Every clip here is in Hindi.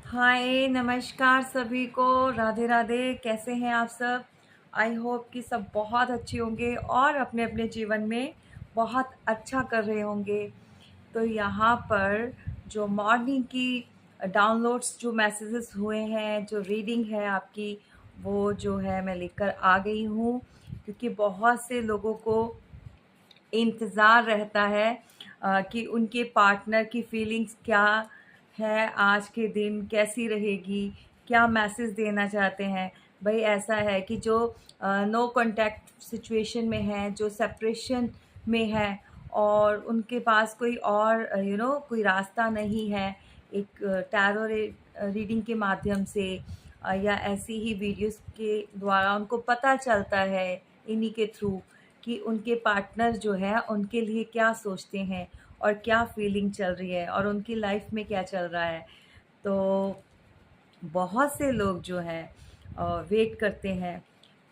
हाय नमस्कार सभी को। राधे राधे। कैसे हैं आप सब? आई होप कि सब बहुत अच्छे होंगे और अपने अपने जीवन में बहुत अच्छा कर रहे होंगे। तो यहाँ पर जो मॉर्निंग की डाउनलोड्स जो मैसेजेस हुए हैं, जो रीडिंग है आपकी, वो जो है मैं लेकर आ गई हूँ, क्योंकि बहुत से लोगों को इंतज़ार रहता है कि उनके पार्टनर की फीलिंग्स क्या है, आज के दिन कैसी रहेगी, क्या मैसेज देना चाहते हैं। भाई ऐसा है कि जो नो कांटेक्ट सिचुएशन में है, जो सेपरेशन में है और उनके पास कोई और कोई रास्ता नहीं है, एक टैरो रीडिंग के माध्यम से या ऐसी ही वीडियोस के द्वारा उनको पता चलता है इन्हीं के थ्रू कि उनके पार्टनर जो है उनके लिए क्या सोचते हैं और क्या फीलिंग चल रही है और उनकी लाइफ में क्या चल रहा है। तो बहुत से लोग जो हैं वेट करते हैं।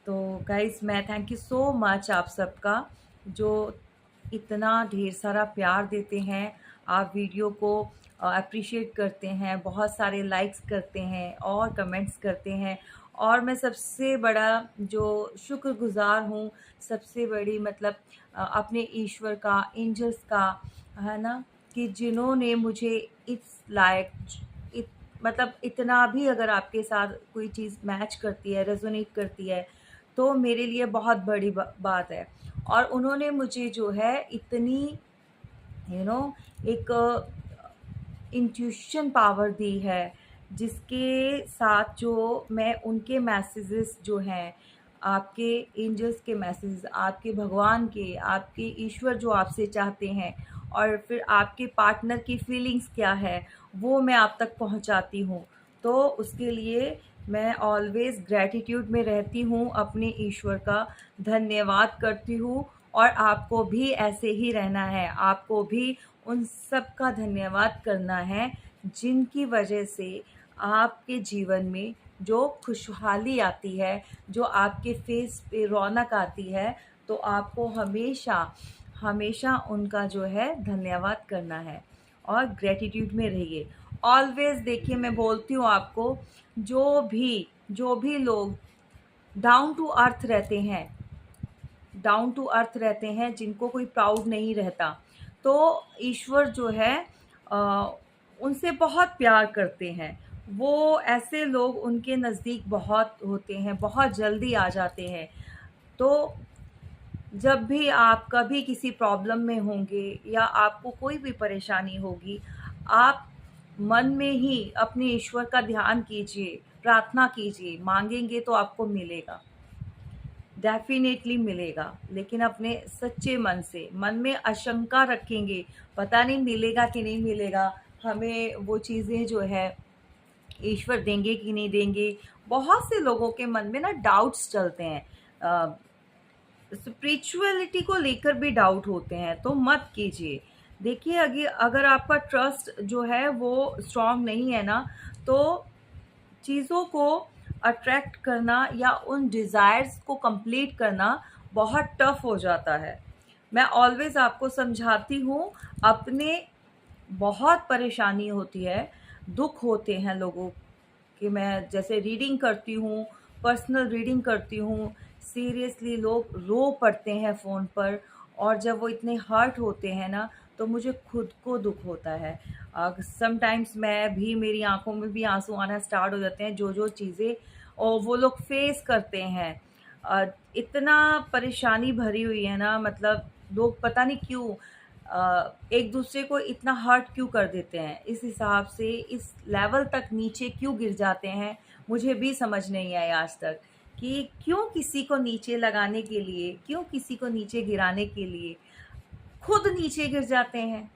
तो गाइस, मैं थैंक यू सो मच आप सबका, जो इतना ढेर सारा प्यार देते हैं। आप वीडियो को अप्रिशिएट करते हैं, बहुत सारे लाइक्स करते हैं और कमेंट्स करते हैं। और मैं सबसे बड़ा जो शुक्रगुज़ार हूँ, सबसे बड़ी मतलब अपने ईश्वर का, एंजल्स का, है ना, कि जिन्होंने मुझे इस लायक मतलब इतना भी अगर आपके साथ कोई चीज़ मैच करती है, रेजोनेट करती है, तो मेरे लिए बहुत बड़ी बात है। और उन्होंने मुझे जो है इतनी एक इंट्यूशन पावर दी है, जिसके साथ जो मैं उनके मैसेजेस जो हैं, आपके एंजल्स के मैसेज, आपके भगवान के, आपके ईश्वर जो आपसे चाहते हैं, और फिर आपके पार्टनर की फीलिंग्स क्या है, वो मैं आप तक पहुंचाती हूँ। तो उसके लिए मैं ऑलवेज़ ग्रैटिट्यूड में रहती हूँ, अपने ईश्वर का धन्यवाद करती हूँ। और आपको भी ऐसे ही रहना है, आपको भी उन सब का धन्यवाद करना है, जिनकी वजह से आपके जीवन में जो खुशहाली आती है, जो आपके फेस पे रौनक आती है, तो आपको हमेशा हमेशा उनका जो है धन्यवाद करना है और ग्रैटिट्यूड में रहिए ऑलवेज। देखिए, मैं बोलती हूँ आपको, जो भी लोग डाउन टू अर्थ रहते हैं, जिनको कोई प्राउड नहीं रहता, तो ईश्वर जो है अ, उनसे बहुत प्यार करते हैं। वो ऐसे लोग उनके नज़दीक बहुत होते हैं, बहुत जल्दी आ जाते हैं। तो जब भी आप कभी किसी प्रॉब्लम में होंगे या आपको कोई भी परेशानी होगी, आप मन में ही अपने ईश्वर का ध्यान कीजिए, प्रार्थना कीजिए, मांगेंगे तो आपको मिलेगा, डेफ़िनेटली मिलेगा। लेकिन अपने सच्चे मन से, मन में आशंका रखेंगे, पता नहीं मिलेगा कि नहीं मिलेगा, हमें वो चीज़ें जो है ईश्वर देंगे कि नहीं देंगे। बहुत से लोगों के मन में ना डाउट्स चलते हैं, स्पिरिचुअलिटी को लेकर भी डाउट होते हैं, तो मत कीजिए। देखिए, अगर आपका ट्रस्ट जो है वो स्ट्रांग नहीं है ना, तो चीज़ों को अट्रैक्ट करना या उन डिज़ायर्स को कंप्लीट करना बहुत टफ हो जाता है। मैं ऑलवेज़ आपको समझाती हूँ, अपने बहुत परेशानी होती है, दुख होते हैं लोगों कि मैं जैसे रीडिंग करती हूँ, पर्सनल रीडिंग करती हूँ, सीरियसली लोग रो पड़ते हैं फ़ोन पर। और जब वो इतने हर्ट होते हैं ना, तो मुझे खुद को दुख होता है। समटाइम्स मैं भी, मेरी आँखों में भी आँसू आना स्टार्ट हो जाते हैं, जो चीज़ें और वो लोग फेस करते हैं। इतना परेशानी भरी हुई है ना, मतलब लोग पता नहीं क्यों एक दूसरे को इतना हर्ट क्यों कर देते हैं, इस हिसाब से इस लेवल तक नीचे क्यों गिर जाते हैं, मुझे भी समझ नहीं आया आज तक कि क्यों किसी को नीचे लगाने के लिए, क्यों किसी को नीचे गिराने के लिए खुद नीचे गिर जाते हैं।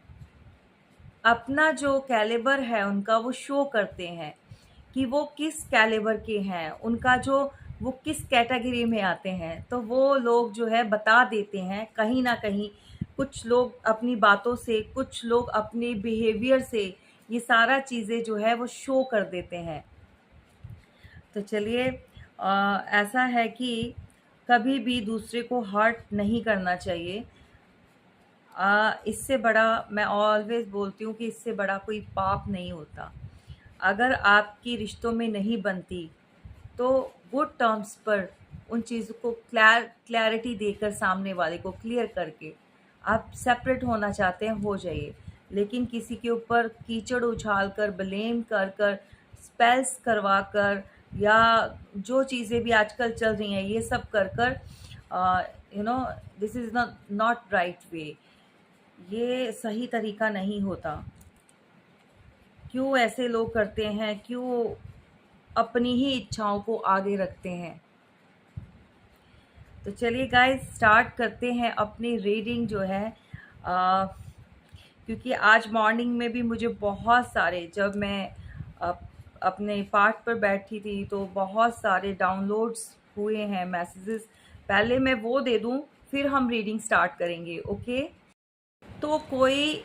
अपना जो कैलिबर है उनका वो शो करते हैं कि वो किस कैलिबर के हैं, उनका जो वो किस कैटेगरी में आते हैं, तो वो लोग जो है बता देते हैं कहीं ना कहीं। कुछ लोग अपनी बातों से, कुछ लोग अपने बिहेवियर से ये सारा चीज़ें जो है वो शो कर देते हैं। तो चलिए, ऐसा है कि कभी भी दूसरे को हर्ट नहीं करना चाहिए। इससे बड़ा, मैं ऑलवेज बोलती हूँ कि इससे बड़ा कोई पाप नहीं होता। अगर आपकी रिश्तों में नहीं बनती तो गुड टर्म्स पर उन चीज़ों को क्लैरिटी देकर सामने वाले को क्लियर करके आप सेपरेट होना चाहते हैं हो जाइए। लेकिन किसी के ऊपर कीचड़ उछाल कर, ब्लेम कर कर, स्पेल्स करवा कर, या जो चीज़ें भी आजकल चल रही हैं ये सब कर कर, you know, this is not right way. ये सही तरीका नहीं होता। क्यों ऐसे लोग करते हैं? क्यों अपनी ही इच्छाओं को आगे रखते हैं? तो चलिए गाइस, स्टार्ट करते हैं अपनी रीडिंग जो है। क्योंकि आज मॉर्निंग में भी मुझे बहुत सारे, जब मैं अपने पाठ पर बैठी थी तो बहुत सारे डाउनलोड्स हुए हैं मैसेजेस। पहले मैं वो दे दूं, फिर हम रीडिंग स्टार्ट करेंगे, ओके? तो कोई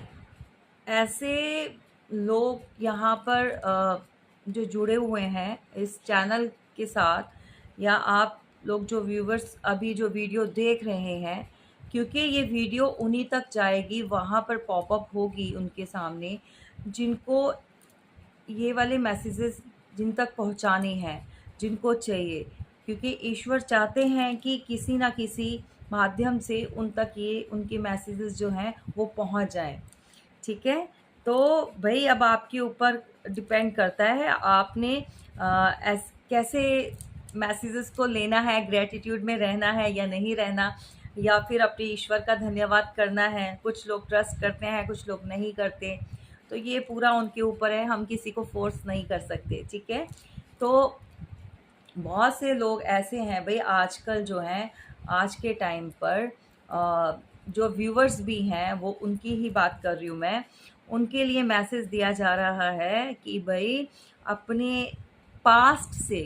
ऐसे लोग यहाँ पर जो जुड़े हुए हैं इस चैनल के साथ, या आप लोग जो व्यूवर्स अभी जो वीडियो देख रहे हैं, क्योंकि ये वीडियो उन्हीं तक जाएगी, वहाँ पर पॉपअप होगी उनके सामने, जिनको ये वाले मैसेजेस जिन तक पहुँचाने हैं, जिनको चाहिए। क्योंकि ईश्वर चाहते हैं कि किसी ना किसी माध्यम से उन तक ये उनके मैसेजेस जो हैं वो पहुँच जाएं। ठीक है? तो भाई अब आपके ऊपर डिपेंड करता है आपने कैसे मैसेजेस को लेना है, ग्रेटिट्यूड में रहना है या नहीं रहना, या फिर अपने ईश्वर का धन्यवाद करना है। कुछ लोग ट्रस्ट करते हैं, कुछ लोग नहीं करते, तो ये पूरा उनके ऊपर है, हम किसी को फोर्स नहीं कर सकते। ठीक है? तो बहुत से लोग ऐसे हैं भाई आजकल जो हैं, आज के टाइम पर जो व्यूवर्स भी हैं, वो उनकी ही बात कर रही हूँ मैं, उनके लिए मैसेज दिया जा रहा है कि भाई अपने पास्ट से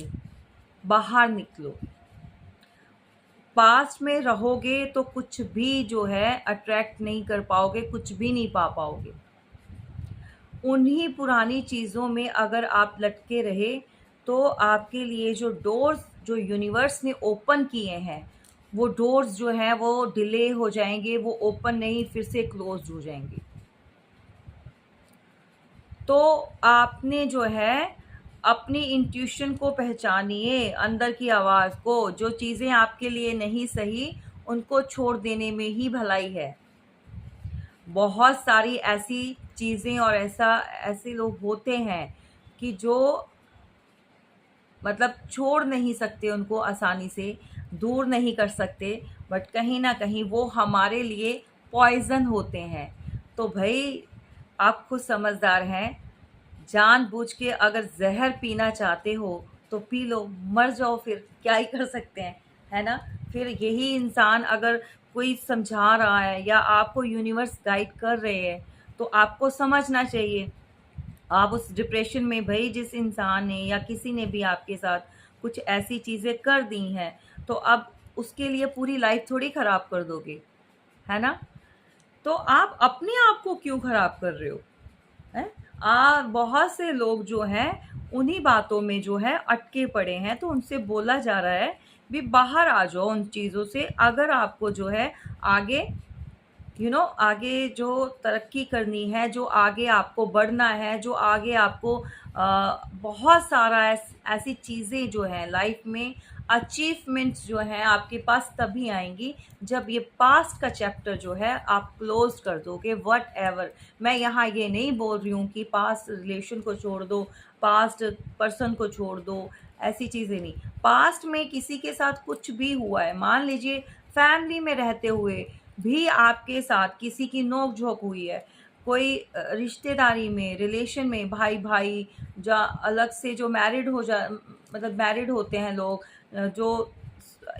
बाहर निकलो। पास्ट में रहोगे तो कुछ भी जो है अट्रैक्ट नहीं कर पाओगे, कुछ भी नहीं पा पाओगे। उन्हीं पुरानी चीज़ों में अगर आप लटके रहे तो आपके लिए जो डोर्स जो यूनिवर्स ने ओपन किए हैं, वो डोर्स जो हैं वो डिले हो जाएंगे, वो ओपन नहीं, फिर से क्लोज हो जाएंगे। तो आपने जो है अपनी इंट्यूशन को पहचानिए, अंदर की आवाज़ को। जो चीज़ें आपके लिए नहीं सही, उनको छोड़ देने में ही भलाई है। बहुत सारी ऐसी चीज़ें और ऐसे लोग होते हैं कि जो मतलब छोड़ नहीं सकते, उनको आसानी से दूर नहीं कर सकते, बट कहीं ना कहीं वो हमारे लिए पॉइज़न होते हैं। तो भाई आप खुद समझदार हैं, जानबूझ के अगर जहर पीना चाहते हो तो पी लो, मर जाओ, फिर क्या ही कर सकते हैं, है ना? फिर यही इंसान अगर कोई समझा रहा है या आपको यूनिवर्स गाइड कर रहे हैं तो आपको समझना चाहिए। आप उस डिप्रेशन में, भाई जिस इंसान ने या किसी ने भी आपके साथ कुछ ऐसी चीज़ें कर दी हैं, तो अब उसके लिए पूरी लाइफ थोड़ी ख़राब कर दोगे, है ना? तो आप अपने आप को क्यों ख़राब कर रहे हो? हैं? बहुत से लोग जो हैं उन्हीं बातों में जो है अटके पड़े हैं, तो उनसे बोला जा रहा है भी बाहर आ जाओ उन चीज़ों से। अगर आपको जो है आगे आगे जो तरक्की करनी है, जो आगे आपको बढ़ना है, जो आगे आपको बहुत सारा ऐसी चीज़ें जो हैं लाइफ में, अचीवमेंट्स जो हैं आपके पास तभी आएंगी जब ये पास्ट का चैप्टर जो है आप क्लोज कर दोगे। वट एवर, मैं यहाँ ये नहीं बोल रही हूँ कि पास्ट रिलेशन को छोड़ दो, पास्ट पर्सन को छोड़ दो, ऐसी चीज़ें नहीं। पास्ट में किसी के साथ कुछ भी हुआ है, मान लीजिए फैमिली में रहते हुए भी आपके साथ किसी की नोक झोंक हुई है, कोई रिश्तेदारी में, रिलेशन में, भाई भाई जो अलग से जो मैरिड मतलब मैरिड होते हैं लोग, जो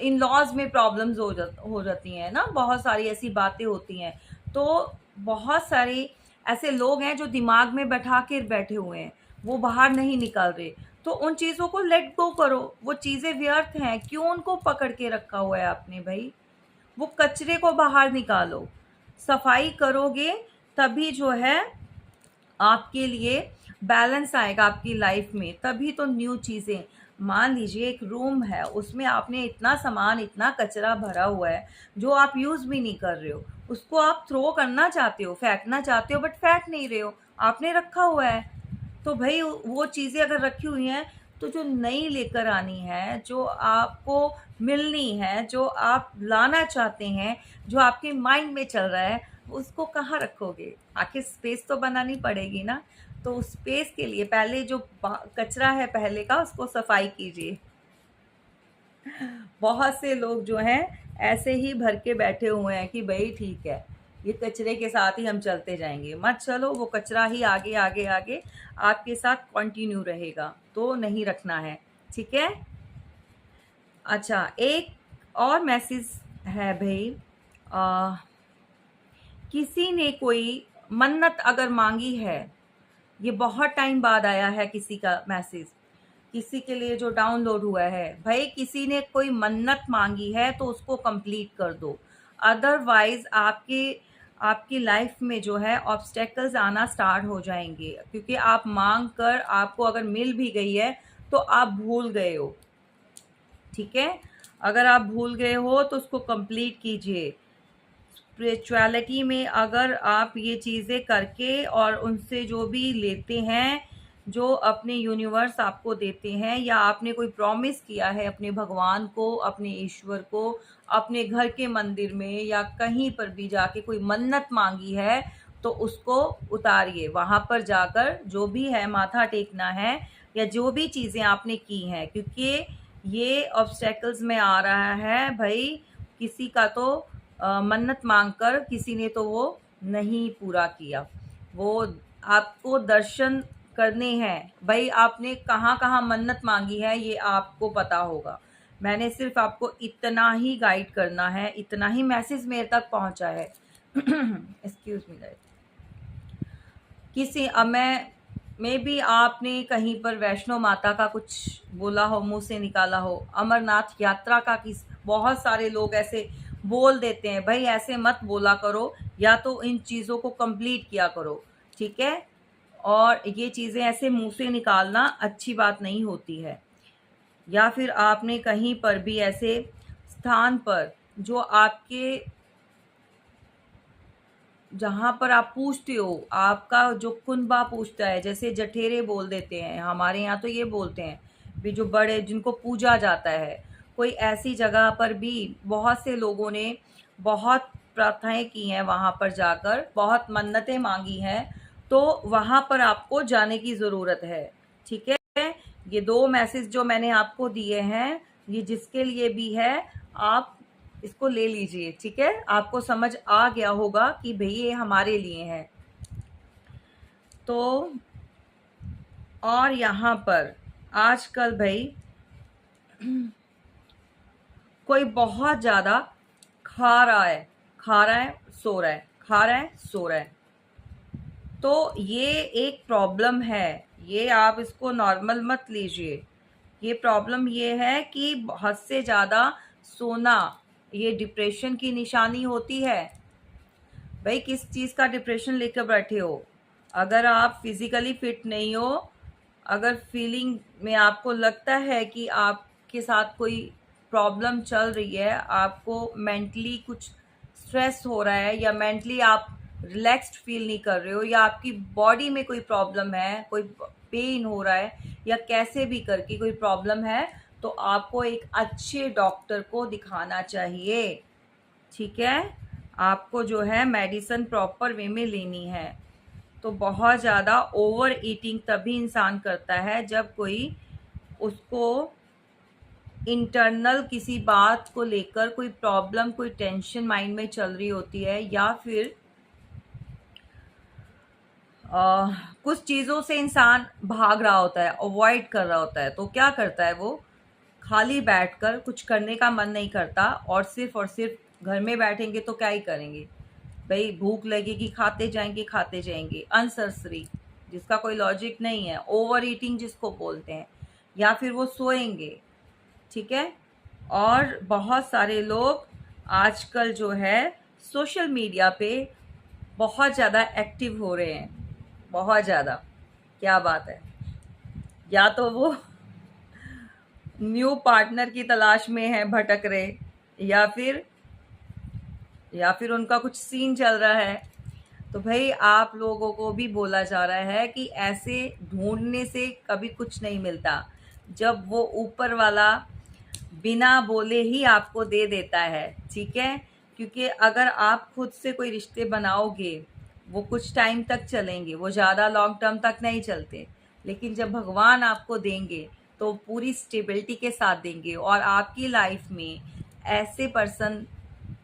इन लॉज में प्रॉब्लम्स हो जाती हैं ना, बहुत सारी ऐसी बातें होती हैं। तो बहुत सारे ऐसे लोग हैं जो दिमाग में बैठा के बैठे हुए हैं, वो बाहर नहीं निकल रहे। तो उन चीज़ों को लेट गो करो, वो चीज़ें व्यर्थ हैं, क्यों उनको पकड़ के रखा हुआ है आपने भाई? वो कचरे को बाहर निकालो, सफाई करोगे तभी जो है आपके लिए बैलेंस आएगा आपकी लाइफ में, तभी तो न्यू चीज़ें। मान लीजिए एक रूम है, उसमें आपने इतना सामान, इतना कचरा भरा हुआ है जो आप यूज़ भी नहीं कर रहे हो, उसको आप थ्रो करना चाहते हो, फेंकना चाहते हो, बट फेंक नहीं रहे हो, आपने रखा हुआ है। तो भाई वो चीज़ें अगर रखी हुई हैं, तो जो नई लेकर आनी है, जो आपको मिलनी है, जो आप लाना चाहते हैं, जो आपके माइंड में चल रहा है, उसको कहाँ रखोगे? आखिर स्पेस तो बनानी पड़ेगी ना। तो उस स्पेस के लिए पहले जो कचरा है पहले का, उसको सफाई कीजिए। बहुत से लोग जो हैं ऐसे ही भर के बैठे हुए हैं कि भाई ठीक है, ये कचरे के साथ ही हम चलते जाएंगे। मत चलो, वो कचरा ही आगे आगे आगे आपके साथ कंटिन्यू रहेगा, तो नहीं रखना है। ठीक है। अच्छा, एक और मैसेज है भाई। आ, किसी ने कोई मन्नत अगर मांगी है, ये बहुत टाइम बाद आया है किसी का मैसेज, किसी के लिए जो डाउनलोड हुआ है, भाई किसी ने कोई मन्नत मांगी है तो उसको कंप्लीट कर दो। अदरवाइज आपके आपकी लाइफ में जो है ऑब्स्टेकल्स आना स्टार्ट हो जाएंगे, क्योंकि आप मांग कर आपको अगर मिल भी गई है तो आप भूल गए हो। ठीक है। अगर आप भूल गए हो तो उसको कंप्लीट कीजिए। स्पिरिचुअलिटी में अगर आप ये चीज़ें करके और उनसे जो भी लेते हैं, जो अपने यूनिवर्स आपको देते हैं, या आपने कोई प्रॉमिस किया है अपने भगवान को, अपने ईश्वर को, अपने घर के मंदिर में या कहीं पर भी जाके कोई मन्नत मांगी है, तो उसको उतारिए। वहाँ पर जाकर जो भी है माथा टेकना है, या जो भी चीज़ें आपने की हैं, क्योंकि ये ऑब्स्टेकल्स में आ रहा है भाई। किसी का तो मन्नत मांगकर किसी ने तो वो नहीं पूरा किया। वो आपको दर्शन करने हैं भाई। आपने कहाँ कहाँ मन्नत मांगी है ये आपको पता होगा। मैंने सिर्फ आपको इतना ही गाइड करना है, इतना ही मैसेज मेरे तक पहुंचा है। Excuse me guys. किसी अब मैं भी आपने कहीं पर वैष्णो माता का कुछ बोला हो, मुंह से निकाला हो, अमरनाथ यात्रा का, किस बहुत सारे लोग ऐसे बोल देते हैं। भाई ऐसे मत बोला करो, या तो इन चीज़ों को कंप्लीट किया करो। ठीक है। और ये चीज़ें ऐसे मुंह से निकालना अच्छी बात नहीं होती है। या फिर आपने कहीं पर भी ऐसे स्थान पर जो आपके, जहाँ पर आप पूछते हो, आपका जो कुनबा पूछता है, जैसे जठेरे बोल देते हैं, हमारे यहाँ तो ये बोलते हैं भी, जो बड़े जिनको पूजा जाता है, कोई ऐसी जगह पर भी बहुत से लोगों ने बहुत प्रार्थनाएं की हैं, वहाँ पर जाकर बहुत मन्नतें मांगी हैं। तो वहाँ पर आपको जाने की ज़रूरत है। ठीक है। ये 2 मैसेज जो मैंने आपको दिए हैं, ये जिसके लिए भी है, आप इसको ले लीजिए। ठीक है। आपको समझ आ गया होगा कि भाई ये हमारे लिए है। तो और यहाँ पर आजकल भाई कोई बहुत ज़्यादा खा रहा है, खा रहा है, सो रहा है, खा रहा है, सो रहा है, तो ये एक प्रॉब्लम है। ये आप इसको नॉर्मल मत लीजिए। ये प्रॉब्लम ये है कि बहुत से ज़्यादा सोना, ये डिप्रेशन की निशानी होती है। भाई किस चीज़ का डिप्रेशन लेकर बैठे हो? अगर आप फिजिकली फिट नहीं हो, अगर फीलिंग में आपको लगता है कि आपके साथ कोई प्रॉब्लम चल रही है, आपको मेंटली कुछ स्ट्रेस हो रहा है, या मेंटली आप रिलैक्स्ड फील नहीं कर रहे हो, या आपकी बॉडी में कोई प्रॉब्लम है, कोई पेन हो रहा है, या कैसे भी करके कोई प्रॉब्लम है, तो आपको एक अच्छे डॉक्टर को दिखाना चाहिए। ठीक है। आपको जो है मेडिसिन प्रॉपर वे में लेनी है। तो बहुत ज़्यादा ओवर ईटिंग तभी इंसान करता है जब कोई उसको इंटरनल किसी बात को लेकर कोई प्रॉब्लम, कोई टेंशन माइंड में चल रही होती है, या फिर कुछ चीज़ों से इंसान भाग रहा होता है, अवॉइड कर रहा होता है। तो क्या करता है वो? खाली बैठकर कुछ करने का मन नहीं करता, और सिर्फ घर में बैठेंगे तो क्या ही करेंगे भाई? भूख लगेगी, खाते जाएंगे खाते जाएंगे, अनसरसरी, जिसका कोई लॉजिक नहीं है, ओवर ईटिंग जिसको बोलते हैं। या फिर वो सोएंगे। ठीक है। और बहुत सारे लोग आजकल जो है सोशल मीडिया पे बहुत ज़्यादा एक्टिव हो रहे हैं, बहुत ज़्यादा। क्या बात है। या तो वो न्यू पार्टनर की तलाश में है, भटक रहे, या फिर उनका कुछ सीन चल रहा है, तो भाई आप लोगों को भी बोला जा रहा है कि ऐसे ढूंढने से कभी कुछ नहीं मिलता, जब वो ऊपर वाला बिना बोले ही आपको दे देता है, ठीक है। क्योंकि अगर आप खुद से कोई रिश्ते बनाओगे, वो कुछ टाइम तक चलेंगे, वो ज़्यादा लॉन्ग टर्म तक नहीं चलते। लेकिन जब भगवान आपको देंगे तो पूरी स्टेबिलिटी के साथ देंगे, और आपकी लाइफ में ऐसे पर्सन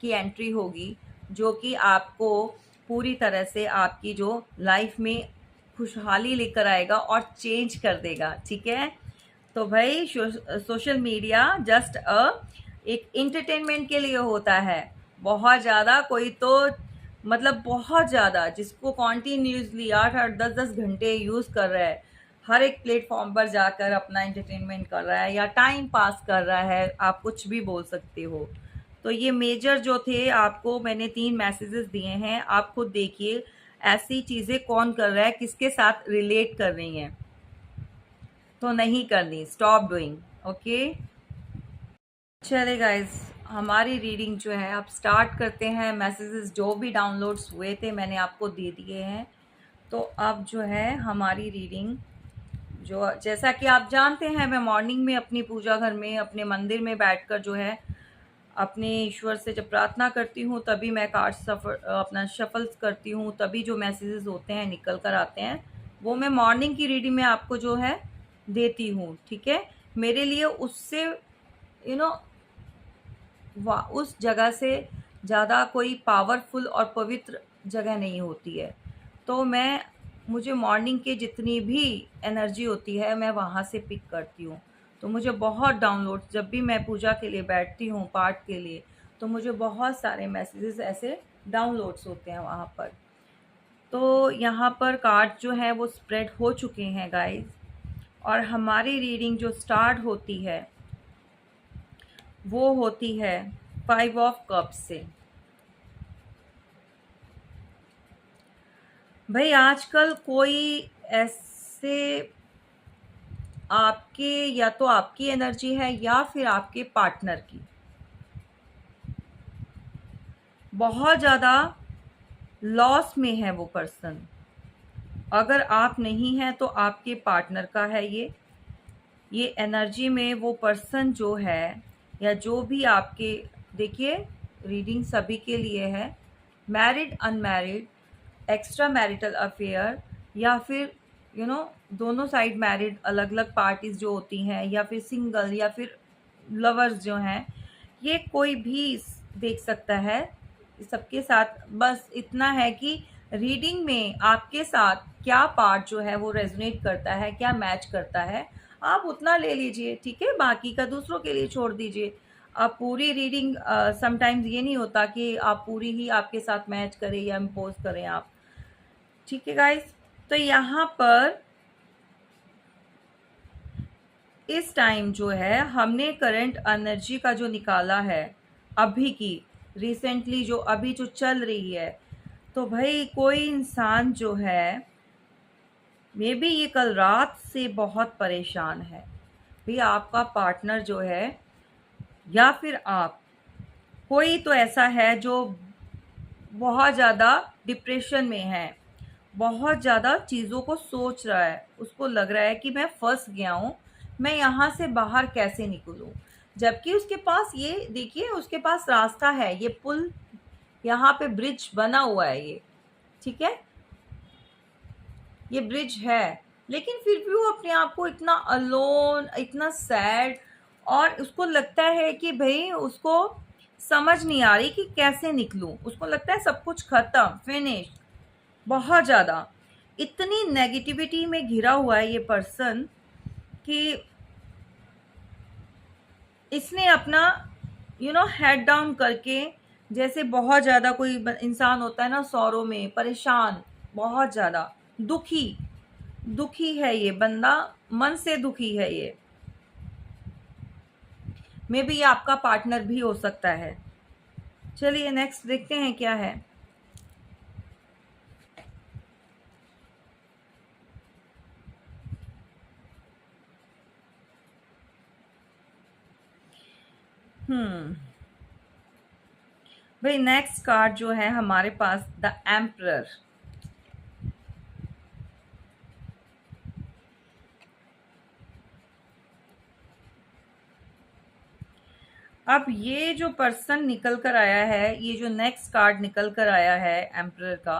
की एंट्री होगी जो कि आपको पूरी तरह से आपकी जो लाइफ में खुशहाली लेकर आएगा और चेंज कर देगा, ठीक है। तो भाई सोशल मीडिया जस्ट एक इंटरटेनमेंट के लिए होता है। बहुत ज़्यादा कोई तो मतलब बहुत ज़्यादा जिसको कॉन्टीन्यूसली 8-8 10-10 घंटे यूज़ कर रहा है, हर एक प्लेटफॉर्म पर जाकर अपना एंटरटेनमेंट कर रहा है या टाइम पास कर रहा है, आप कुछ भी बोल सकते हो। तो ये मेजर जो थे, आपको मैंने 3 मैसेजेस दिए हैं, आप खुद देखिए ऐसी चीज़ें कौन कर रहा है, किसके साथ रिलेट कर रही हैं। तो नहीं करनी, स्टॉप डूइंग, ओके। चले गाइज, हमारी रीडिंग जो है अब स्टार्ट करते हैं। मैसेजेस जो भी डाउनलोड्स हुए थे मैंने आपको दे दिए हैं। तो अब जो है हमारी रीडिंग, जो जैसा कि आप जानते हैं, मैं मॉर्निंग में अपनी पूजा घर में अपने मंदिर में बैठकर जो है अपने ईश्वर से जब प्रार्थना करती हूँ तभी मैं कार्ड अपना शफल करती हूँ, तभी जो मैसेजेस होते हैं निकल कर आते हैं, वो मैं मॉर्निंग की रीडिंग में आपको जो है देती हूँ, ठीक है। मेरे लिए उससे यू नो उस जगह से ज़्यादा कोई पावरफुल और पवित्र जगह नहीं होती है। तो मुझे मॉर्निंग के जितनी भी एनर्जी होती है मैं वहाँ से पिक करती हूँ। तो मुझे बहुत डाउनलोड, जब भी मैं पूजा के लिए बैठती हूँ पाठ के लिए, तो मुझे बहुत सारे मैसेजेस ऐसे डाउनलोड्स होते हैं वहाँ पर। तो यहाँ पर कार्ड जो है वो स्प्रेड हो चुके हैं गाइस, और हमारी रीडिंग जो स्टार्ट होती है वो होती है 5 ऑफ कप्स से। भाई आजकल कोई ऐसे आपके, या तो आपकी एनर्जी है या फिर आपके पार्टनर की, बहुत ज़्यादा लॉस में है वो पर्सन। अगर आप नहीं हैं तो आपके पार्टनर का है ये एनर्जी में वो पर्सन जो है, या जो भी आपके, देखिए रीडिंग सभी के लिए है, married unmarried, extra marital affair, या फिर दोनों साइड मैरिड अलग अलग पार्टीज जो होती हैं, या फिर सिंगल, या फिर लवर्स जो हैं, ये कोई भी देख सकता है सबके साथ। बस इतना है कि रीडिंग में आपके साथ क्या पार्ट जो है वो रेजोनेट करता है, क्या मैच करता है, आप उतना ले लीजिए, ठीक है। बाकी का दूसरों के लिए छोड़ दीजिए। आप पूरी रीडिंग, समटाइम्स ये नहीं होता कि आप पूरी ही आपके साथ मैच करें या इम्पोज करें आप, ठीक है गाइस। तो यहाँ पर इस टाइम जो है हमने करंट एनर्जी का जो निकाला है, अभी की रिसेंटली जो अभी जो चल रही है, तो भाई कोई इंसान जो है, मे बी ये कल रात से बहुत परेशान है। भाई आपका पार्टनर जो है, या फिर आप, कोई तो ऐसा है जो बहुत ज़्यादा डिप्रेशन में है, बहुत ज़्यादा चीज़ों को सोच रहा है, उसको लग रहा है कि मैं फंस गया हूँ, मैं यहाँ से बाहर कैसे निकलूँ। जबकि उसके पास, ये देखिए उसके पास रास्ता है, ये पुल, यहाँ पे ब्रिज बना हुआ है ये, ठीक है, ये ब्रिज है। लेकिन फिर भी वो अपने आप को इतना अलोन, इतना सैड, और उसको लगता है कि भाई उसको समझ नहीं आ रही कि कैसे निकलूं, उसको लगता है सब कुछ खत्म, फिनिश। बहुत ज़्यादा इतनी नेगेटिविटी में घिरा हुआ है ये पर्सन कि इसने अपना हेड डाउन करके, जैसे बहुत ज़्यादा कोई इंसान होता है ना सौरों में, परेशान, बहुत ज़्यादा दुखी, दुखी है ये बंदा, मन से दुखी है ये। मे बी ये आपका पार्टनर भी हो सकता है। चलिए नेक्स्ट देखते हैं क्या है। भाई नेक्स्ट कार्ड जो है हमारे पास, द एम्परर। अब ये जो पर्सन निकल कर आया है, ये जो नेक्स्ट कार्ड निकल कर आया है एम्परर का,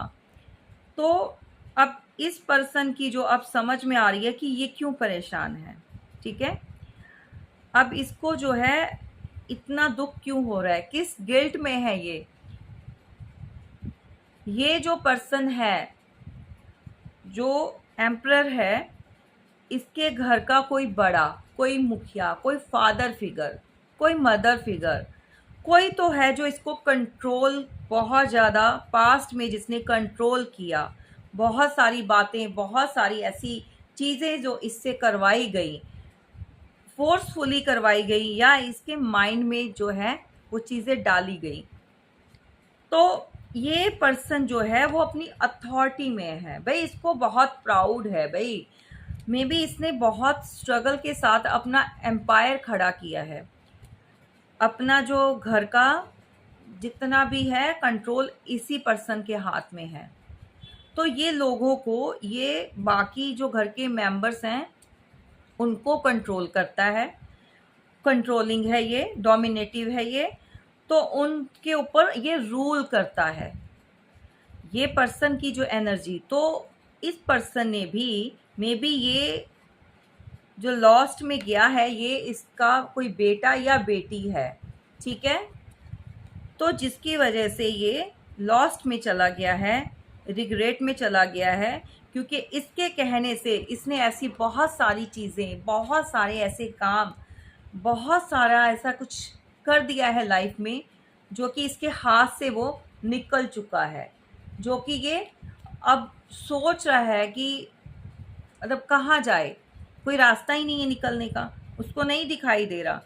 तो अब इस पर्सन की जो अब समझ में आ रही है कि ये क्यों परेशान है, ठीक है। अब इसको जो है इतना दुख क्यों हो रहा है, किस गिल्ट में है ये जो पर्सन है, जो एम्परर है, इसके घर का कोई बड़ा, कोई मुखिया, कोई फादर फिगर, कोई मदर फिगर, कोई तो है जो इसको कंट्रोल बहुत ज़्यादा पास्ट में जिसने कंट्रोल किया, बहुत सारी बातें, बहुत सारी ऐसी चीज़ें जो इससे करवाई गई, फोर्सफुली करवाई गई, या इसके माइंड में जो है वो चीज़ें डाली गई। तो ये पर्सन जो है वो अपनी अथॉरिटी में है भाई, इसको बहुत प्राउड है भाई। मे बी इसने बहुत स्ट्रगल के साथ अपना एम्पायर खड़ा किया है, अपना जो घर का जितना भी है कंट्रोल इसी पर्सन के हाथ में है। तो ये लोगों को, ये बाकी जो घर के मेंबर्स हैं उनको कंट्रोल करता है, कंट्रोलिंग है ये, डोमिनेटिव है ये, तो उनके ऊपर ये रूल करता है ये पर्सन की जो एनर्जी। तो इस पर्सन ने भी मे बी ये जो लॉस्ट में गया है, ये इसका कोई बेटा या बेटी है, ठीक है। तो जिसकी वजह से ये लॉस्ट में चला गया है, रिग्रेट में चला गया है, क्योंकि इसके कहने से इसने ऐसी बहुत सारी चीज़ें, बहुत सारे ऐसे काम, बहुत सारा ऐसा कुछ कर दिया है लाइफ में जो कि इसके हाथ से वो निकल चुका है, जो कि ये अब सोच रहा है कि मतलब कहाँ जाए, कोई रास्ता ही नहीं है निकलने का, उसको नहीं दिखाई दे रहा।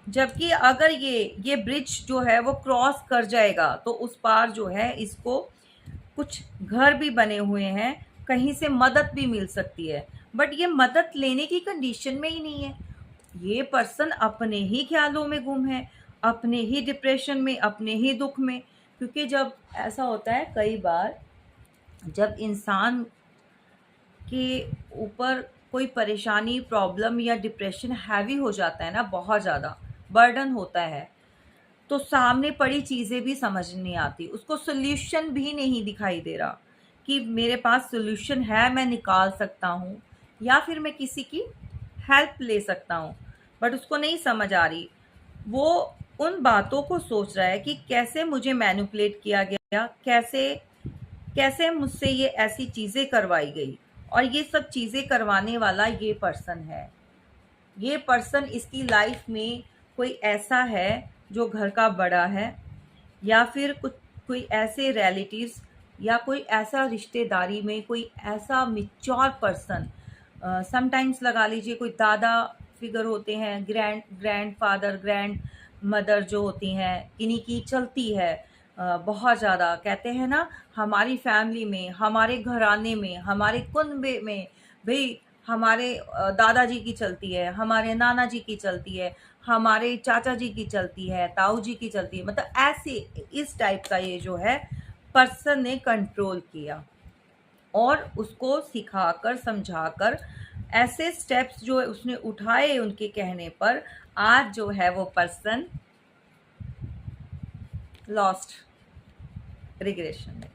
जबकि अगर ये ब्रिज जो है वो क्रॉस कर जाएगा तो उस पार जो है इसको कुछ घर भी बने हुए हैं, कहीं से मदद भी मिल सकती है, बट ये मदद लेने की कंडीशन में ही नहीं है। ये पर्सन अपने ही ख्यालों में गुम है, अपने ही डिप्रेशन में, अपने ही दुख में। क्योंकि जब ऐसा होता है कई बार, जब इंसान के ऊपर कोई परेशानी, प्रॉब्लम या डिप्रेशन हैवी हो जाता है ना, बहुत ज़्यादा बर्डन होता है, तो सामने पड़ी चीज़ें भी समझ नहीं आती, उसको सोल्यूशन भी नहीं दिखाई दे रहा कि मेरे पास सोल्यूशन है, मैं निकाल सकता हूँ या फिर मैं किसी की हेल्प ले सकता हूँ, बट उसको नहीं समझ आ रही। वो उन बातों को सोच रहा है कि कैसे मुझे मैनिपुलेट किया गया, कैसे कैसे मुझसे ये ऐसी चीज़ें करवाई गई, और ये सब चीज़ें करवाने वाला ये पर्सन है। ये पर्सन इसकी लाइफ में कोई ऐसा है जो घर का बड़ा है, या फिर कुछ कोई ऐसे रिलेटिव्स, या कोई ऐसा रिश्तेदारी में कोई ऐसा मिच्योर पर्सन, समटाइम्स लगा लीजिए कोई दादा फिगर होते हैं, ग्रैंड फादर, ग्रैंड मदर जो होती हैं, इन्हीं की चलती है। बहुत ज़्यादा कहते हैं ना, हमारी फैमिली में, हमारे घराने में, हमारे कुनबे में भाई, हमारे दादाजी की चलती है, हमारे नाना जी की चलती है, हमारे चाचा जी की चलती है, ताऊ जी की चलती है, मतलब ऐसे इस टाइप का ये जो है पर्सन ने कंट्रोल किया, और उसको सिखाकर, समझाकर, ऐसे स्टेप्स जो उसने उठाए उनके कहने पर, आज जो है वो पर्सन लॉस्ट, रिग्रेशन में।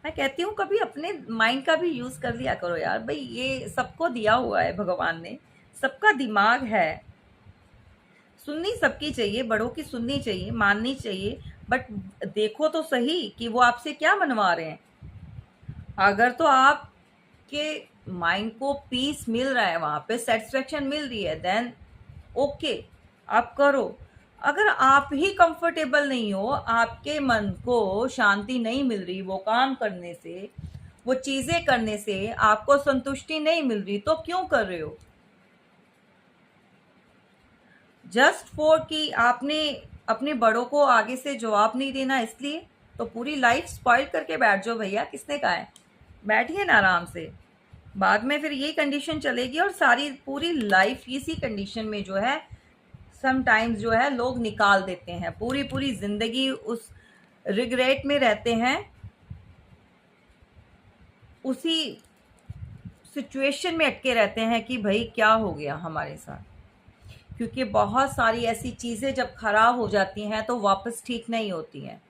मैं कहती हूँ कभी अपने माइंड का भी यूज़ कर लिया करो यार भाई, ये सबको दिया हुआ है भगवान ने, सबका दिमाग है, सुननी सबकी चाहिए, बड़ों की सुननी चाहिए, माननी चाहिए, बट देखो तो सही कि वो आपसे क्या मनवा रहे हैं। अगर तो आपके माइंड को पीस मिल रहा है, वहाँ पे सेटिस्फेक्शन मिल रही है, देन ओके, आप करो। अगर आप ही कंफर्टेबल नहीं हो, आपके मन को शांति नहीं मिल रही वो काम करने से, वो चीज़ें करने से आपको संतुष्टि नहीं मिल रही, तो क्यों कर रहे हो? जस्ट फॉर कि आपने अपने बड़ों को आगे से जवाब नहीं देना, इसलिए तो पूरी लाइफ स्पॉइल करके बैठ जाओ भैया, किसने कहा है? बैठिए ना आराम से, बाद में फिर यही कंडीशन चलेगी, और सारी पूरी लाइफ इसी कंडीशन में जो है समटाइम्स जो है लोग निकाल देते हैं, पूरी पूरी जिंदगी उस रिग्रेट में रहते हैं, उसी सिचुएशन में अटके रहते हैं कि भाई क्या हो गया हमारे साथ। क्योंकि बहुत सारी ऐसी चीज़ें जब खराब हो जाती हैं तो वापस ठीक नहीं होती हैं।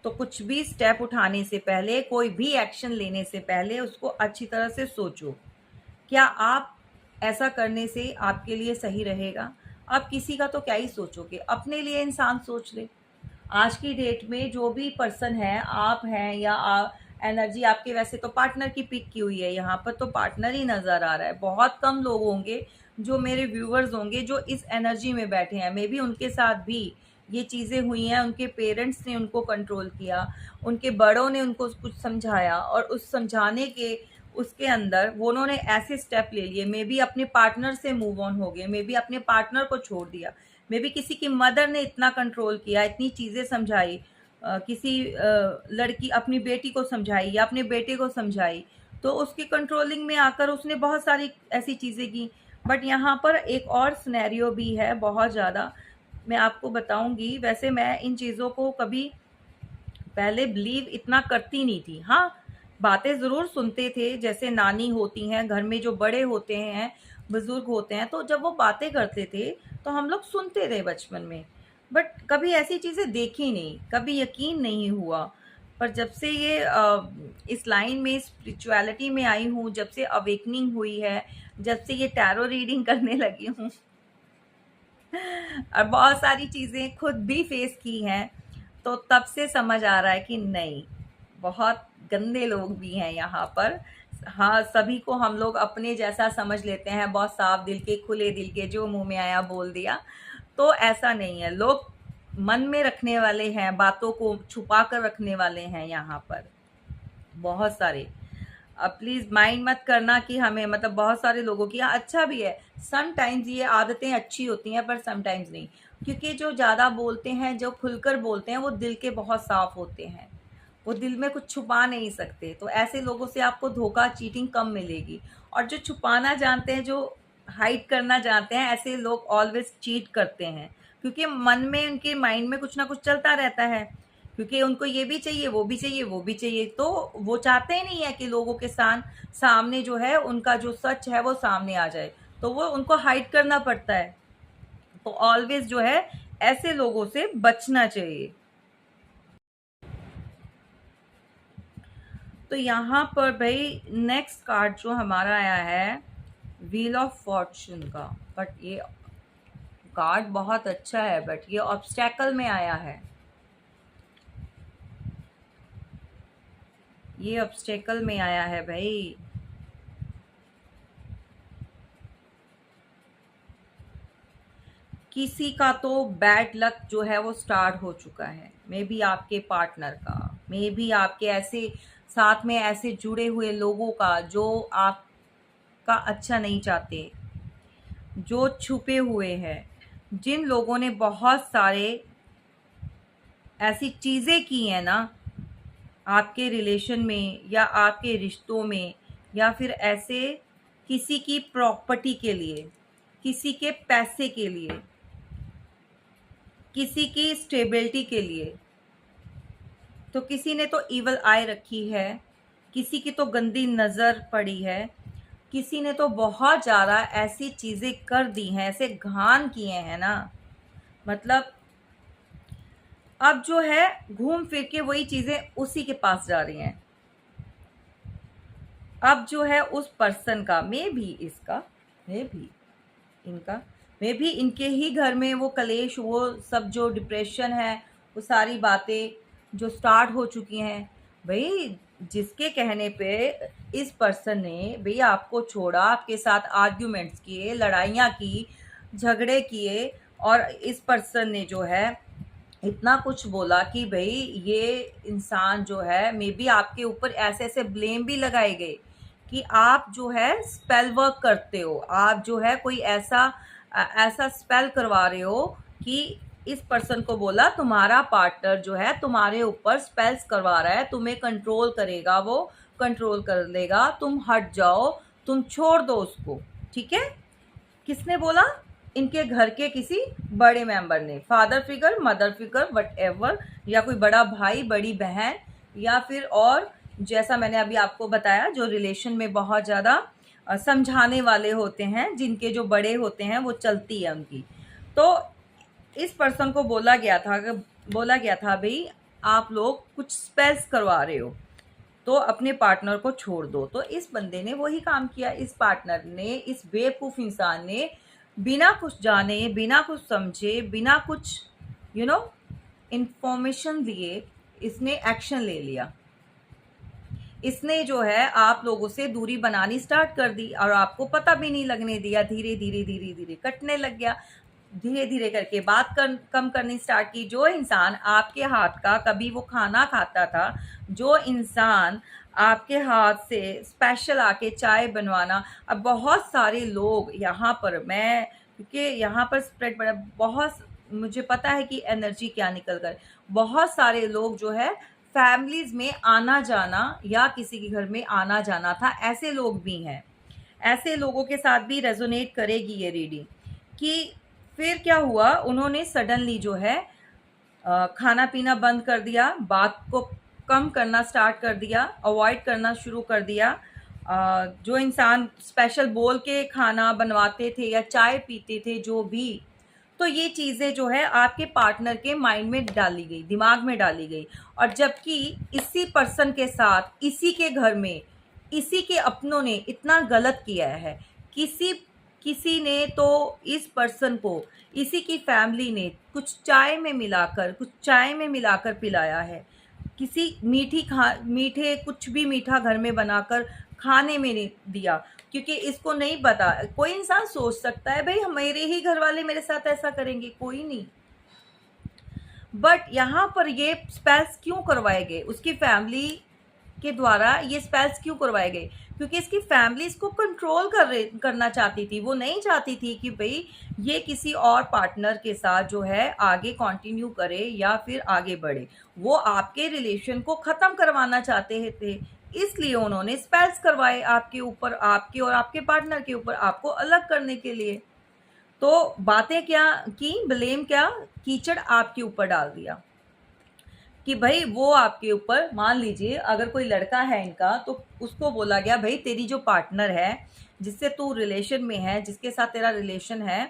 तो कुछ भी स्टेप उठाने से पहले, कोई भी एक्शन लेने से पहले उसको अच्छी तरह से सोचो। क्या आप ऐसा करने से आपके लिए सही रहेगा? आप किसी का तो क्या ही सोचोगे, अपने लिए इंसान सोच ले। आज की डेट में जो भी पर्सन है, आप हैं या एनर्जी आपके, वैसे तो पार्टनर की पिक की हुई है यहाँ पर, तो पार्टनर ही नज़र आ रहा है। बहुत कम लोग होंगे जो मेरे व्यूअर्स होंगे जो इस एनर्जी में बैठे हैं। मे बी उनके साथ भी ये चीज़ें हुई हैं, उनके पेरेंट्स ने उनको कंट्रोल किया, उनके बड़ों ने उनको कुछ समझाया, और उस समझाने के उसके अंदर वो उन्होंने ऐसे स्टेप ले लिए। मे बी अपने पार्टनर से मूव ऑन हो गए, मे बी अपने पार्टनर को छोड़ दिया, मे बी किसी की मदर ने इतना कंट्रोल किया, इतनी चीज़ें समझाई, किसी लड़की अपनी बेटी को समझाई या अपने बेटे को समझाई, तो उसकी कंट्रोलिंग में आकर उसने बहुत सारी ऐसी चीज़ें की। बट यहाँ पर एक और सिनेरियो भी है बहुत ज़्यादा, मैं आपको बताऊंगी। वैसे मैं इन चीज़ों को कभी पहले बिलीव इतना करती नहीं थी। हाँ, बातें ज़रूर सुनते थे, जैसे नानी होती हैं, घर में जो बड़े होते हैं, बुज़ुर्ग होते हैं, तो जब वो बातें करते थे तो हम लोग सुनते थे बचपन में। बट कभी ऐसी चीज़ें देखी नहीं, कभी यकीन नहीं हुआ। पर जब से ये इस लाइन में स्पिरिचुअलिटी में आई हूँ, जब से अवेकनिंग हुई है, जब से ये टैरो रीडिंग करने लगी हूँ और बहुत सारी चीज़ें खुद भी फेस की हैं, तो तब से समझ आ रहा है कि नहीं, बहुत गंदे लोग भी हैं यहाँ पर। हाँ, सभी को हम लोग अपने जैसा समझ लेते हैं, बहुत साफ दिल के, खुले दिल के, जो मुंह में आया बोल दिया। तो ऐसा नहीं है, लोग मन में रखने वाले हैं, बातों को छुपा कर रखने वाले हैं यहाँ पर बहुत सारे। अब प्लीज़ माइंड मत करना कि हमें, मतलब बहुत सारे लोगों की, अच्छा भी है समटाइम्स, ये आदतें अच्छी होती हैं, पर समटाइम्स नहीं। क्योंकि जो ज़्यादा बोलते हैं, जो खुलकर बोलते हैं, वो दिल के बहुत साफ होते हैं, वो दिल में कुछ छुपा नहीं सकते। तो ऐसे लोगों से आपको धोखा, चीटिंग कम मिलेगी। और जो छुपाना जानते हैं, जो हाइड करना जानते हैं, ऐसे लोग ऑलवेज चीट करते हैं, क्योंकि मन में, उनके माइंड में कुछ ना कुछ चलता रहता है। क्योंकि उनको ये भी चाहिए, वो भी चाहिए, वो भी चाहिए, तो वो चाहते ही नहीं है कि लोगों के सामने जो है उनका जो सच है वो सामने आ जाए, तो वो उनको हाइड करना पड़ता है। तो ऑलवेज जो है ऐसे लोगों से बचना चाहिए। तो यहाँ पर भाई नेक्स्ट कार्ड जो हमारा आया है, व्हील ऑफ फॉर्चून का। बट ये कार्ड बहुत अच्छा है, बट ये ऑब्स्टेकल में आया है, ये ऑब्स्टेकल में आया है भाई। किसी का तो बैड लक जो है वो स्टार्ट हो चुका है, मे बी आपके पार्टनर का, मे बी आपके ऐसे साथ में ऐसे जुड़े हुए लोगों का जो आपका अच्छा नहीं चाहते, जो छुपे हुए हैं, जिन लोगों ने बहुत सारे ऐसी चीज़ें की हैं ना आपके रिलेशन में या आपके रिश्तों में, या फिर ऐसे किसी की प्रॉपर्टी के लिए, किसी के पैसे के लिए, किसी की स्टेबिलिटी के लिए, तो किसी ने तो इवल आई रखी है, किसी की तो गंदी नज़र पड़ी है, किसी ने तो बहुत ज़्यादा ऐसी चीज़ें कर दी हैं, ऐसे घान किए हैं ना, मतलब अब जो है घूम फिर के वही चीज़ें उसी के पास जा रही हैं। अब जो है उस पर्सन का, मे भी इसका, मे भी इनका, मे भी इनके ही घर में वो कलेश, वो सब जो डिप्रेशन है, वो सारी बातें जो स्टार्ट हो चुकी हैं भाई। जिसके कहने पे इस पर्सन ने भाई आपको छोड़ा, आपके साथ आर्ग्यूमेंट्स किए, लड़ाइयाँ की, झगड़े किए, और इस पर्सन ने जो है इतना कुछ बोला कि भाई ये इंसान जो है, मे बी आपके ऊपर ऐसे ऐसे ब्लेम भी लगाए गए कि आप जो है स्पेल वर्क करते हो, आप जो है कोई ऐसा स्पेल करवा रहे हो कि इस पर्सन को बोला तुम्हारा पार्टनर जो है तुम्हारे ऊपर स्पेल्स करवा रहा है, तुम्हें कंट्रोल करेगा, वो कंट्रोल कर लेगा, तुम हट जाओ, तुम छोड़ दो उसको। ठीक है, किसने बोला? इनके घर के किसी बड़े मेंबर ने, father figure, mother figure, what ever, या कोई बड़ा भाई, बड़ी बहन, या फिर और जैसा मैंने अभी आपको बताया जो रिलेशन में बहुत ज़्यादा समझाने वाले होते हैं, जिनके जो बड़े होते हैं वो चलती है उनकी। तो इस पर्सन को बोला गया था भाई आप लोग कुछ स्पेल्स करवा रहे हो तो अपने पार्टनर को छोड़ दो। तो इस बंदे ने वही काम किया। इस पार्टनर ने, इस बेवकूफ़ इंसान ने बिना कुछ जाने, बिना कुछ समझे, बिना कुछ इंफॉर्मेशन दिए इसने एक्शन ले लिया। इसने जो है आप लोगों से दूरी बनानी स्टार्ट कर दी और आपको पता भी नहीं लगने दिया। धीरे धीरे धीरे धीरे कटने लग गया। धीरे धीरे करके कम करनी स्टार्ट की। जो इंसान आपके हाथ का कभी वो खाना खाता था, जो इंसान आपके हाथ से स्पेशल आके चाय बनवाना, अब बहुत सारे लोग यहाँ पर, मैं क्योंकि यहाँ पर स्प्रेड बड़ा, बहुत मुझे पता है कि एनर्जी क्या निकल कर, बहुत सारे लोग जो है फैमिलीज में आना जाना या किसी के घर में आना जाना था, ऐसे लोग भी हैं। ऐसे लोगों के साथ भी रेजोनेट करेगी ये रीडिंग। कि फिर क्या हुआ, उन्होंने सडनली जो है खाना पीना बंद कर दिया, बात को कम करना स्टार्ट कर दिया, अवॉइड करना शुरू कर दिया। जो इंसान स्पेशल बोल के खाना बनवाते थे या चाय पीते थे जो भी, तो ये चीज़ें जो है आपके पार्टनर के माइंड में डाली गई, दिमाग में डाली गई। और जबकि इसी पर्सन के साथ, इसी के घर में, इसी के अपनों ने इतना गलत किया है। किसी ने तो इस पर्सन को, इसी की फैमिली ने कुछ चाय में मिलाकर पिलाया है। किसी मीठे कुछ भी मीठा घर में बनाकर खाने में नहीं दिया, क्योंकि इसको नहीं पता। कोई इंसान सोच सकता है भाई मेरे ही घर वाले मेरे साथ ऐसा करेंगे, कोई नहीं। बट यहाँ पर ये स्पेल्स क्यों करवाए गए, उसकी फैमिली के द्वारा ये स्पेल्स क्यों करवाए गए? क्योंकि इसकी फैमिली इसको कंट्रोल करना चाहती थी। वो नहीं चाहती थी कि भाई ये किसी और पार्टनर के साथ जो है आगे कंटिन्यू करे या फिर आगे बढ़े। वो आपके रिलेशन को ख़त्म करवाना चाहते थे, इसलिए उन्होंने स्पेल्स करवाए आपके ऊपर, आपके और आपके पार्टनर के ऊपर, आपको अलग करने के लिए। तो बातें क्या की, ब्लेम क्या, कीचड़ आपके ऊपर डाल दिया कि भाई वो आपके ऊपर, मान लीजिए अगर कोई लड़का है इनका, तो उसको बोला गया भाई तेरी जो पार्टनर है, जिससे तू रिलेशन में है, जिसके साथ तेरा रिलेशन है,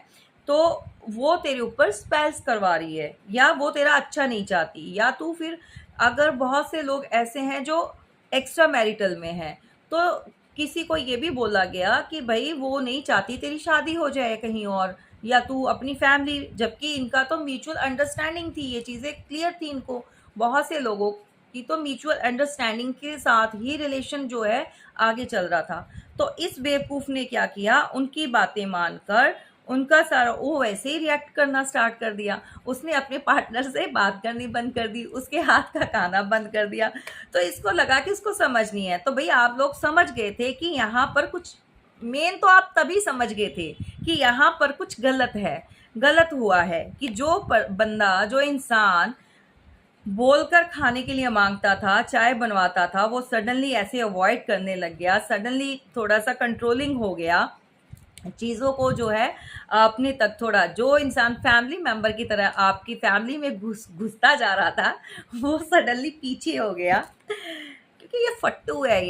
तो वो तेरे ऊपर स्पेल्स करवा रही है, या वो तेरा अच्छा नहीं चाहती, या तू फिर, अगर बहुत से लोग ऐसे हैं जो एक्स्ट्रा मैरिटल में हैं, तो किसी को ये भी बोला गया कि भाई वो नहीं चाहती तेरी शादी हो जाए कहीं और, या तू अपनी फैमिली, जबकि इनका तो म्यूचुअल अंडरस्टैंडिंग थी, ये चीज़ें क्लियर थी इनको। बहुत से लोगों की तो म्यूचुअल अंडरस्टैंडिंग के साथ ही रिलेशन जो है आगे चल रहा था। तो इस बेवकूफ़ ने क्या किया, उनकी बातें मानकर उनका सारा वो वैसे ही रिएक्ट करना स्टार्ट कर दिया। उसने अपने पार्टनर से बात करनी बंद कर दी, उसके हाथ का खाना बंद कर दिया। तो इसको लगा कि इसको समझ नहीं है। तो भाई आप लोग समझ गए थे कि यहाँ पर कुछ, मेन तो आप तभी समझ गए थे कि यहाँ पर कुछ गलत है, गलत हुआ है। कि जो बंदा, जो इंसान बोलकर खाने के लिए मांगता था, चाय बनवाता था, वो सडनली ऐसे अवॉइड करने लग गया, सडनली थोड़ा सा कंट्रोलिंग हो गया चीज़ों को, जो है अपने तक थोड़ा, जो इंसान फैमिली मेंबर की तरह आपकी फैमिली में घुसता जा रहा था, वो सडनली पीछे हो गया। क्योंकि ये फट्टू है,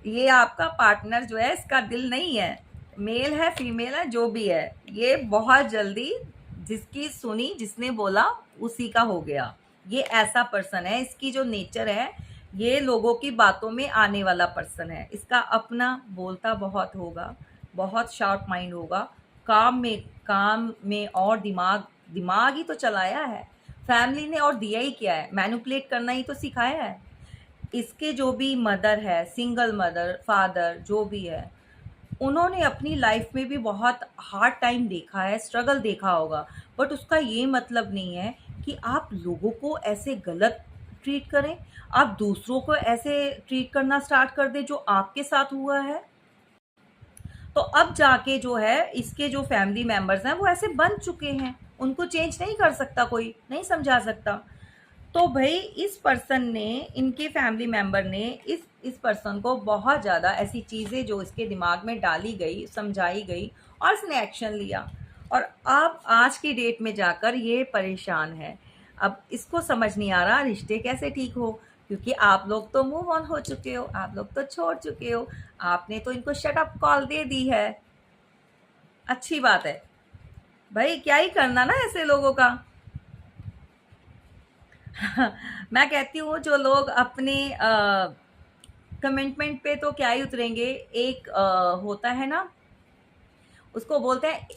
ये आपका पार्टनर जो है इसका दिल नहीं है, मेल है फीमेल है जो भी है, ये बहुत जल्दी जिसकी सुनी, जिसने बोला उसी का हो गया। ये ऐसा पर्सन है, इसकी जो नेचर है, ये लोगों की बातों में आने वाला पर्सन है। इसका अपना बोलता बहुत होगा, बहुत शार्प माइंड होगा, काम में और दिमाग ही तो चलाया है फैमिली ने, और दिया ही क्या है, मैनिपुलेट करना ही तो सिखाया है। इसके जो भी मदर है, सिंगल मदर, फादर जो भी है, उन्होंने अपनी लाइफ में भी बहुत हार्ड टाइम देखा है, स्ट्रगल देखा होगा। बट उसका ये मतलब नहीं है कि आप लोगों को ऐसे गलत ट्रीट करें, आप दूसरों को ऐसे ट्रीट करना स्टार्ट कर दें जो आपके साथ हुआ है। तो अब जाके जो है इसके जो फैमिली मेंबर्स हैं वो ऐसे बन चुके हैं, उनको चेंज नहीं कर सकता, कोई नहीं समझा सकता। तो भाई इस पर्सन ने, इनके फैमिली मेंबर ने इस पर्सन को बहुत ज़्यादा ऐसी चीज़ें जो इसके दिमाग में डाली गई, समझाई गई, और इसने एक्शन लिया। और अब आज की डेट में जाकर ये परेशान है। अब इसको समझ नहीं आ रहा रिश्ते कैसे ठीक हो, क्योंकि आप लोग तो मूव ऑन हो चुके हो, आप लोग तो छोड़ चुके हो, आपने तो इनको शट अप कॉल दे दी है। अच्छी बात है भाई, क्या ही करना ना ऐसे लोगों का। मैं कहती हूँ जो लोग अपने कमिटमेंट पे तो क्या ही उतरेंगे। एक होता है ना, उसको बोलते हैं,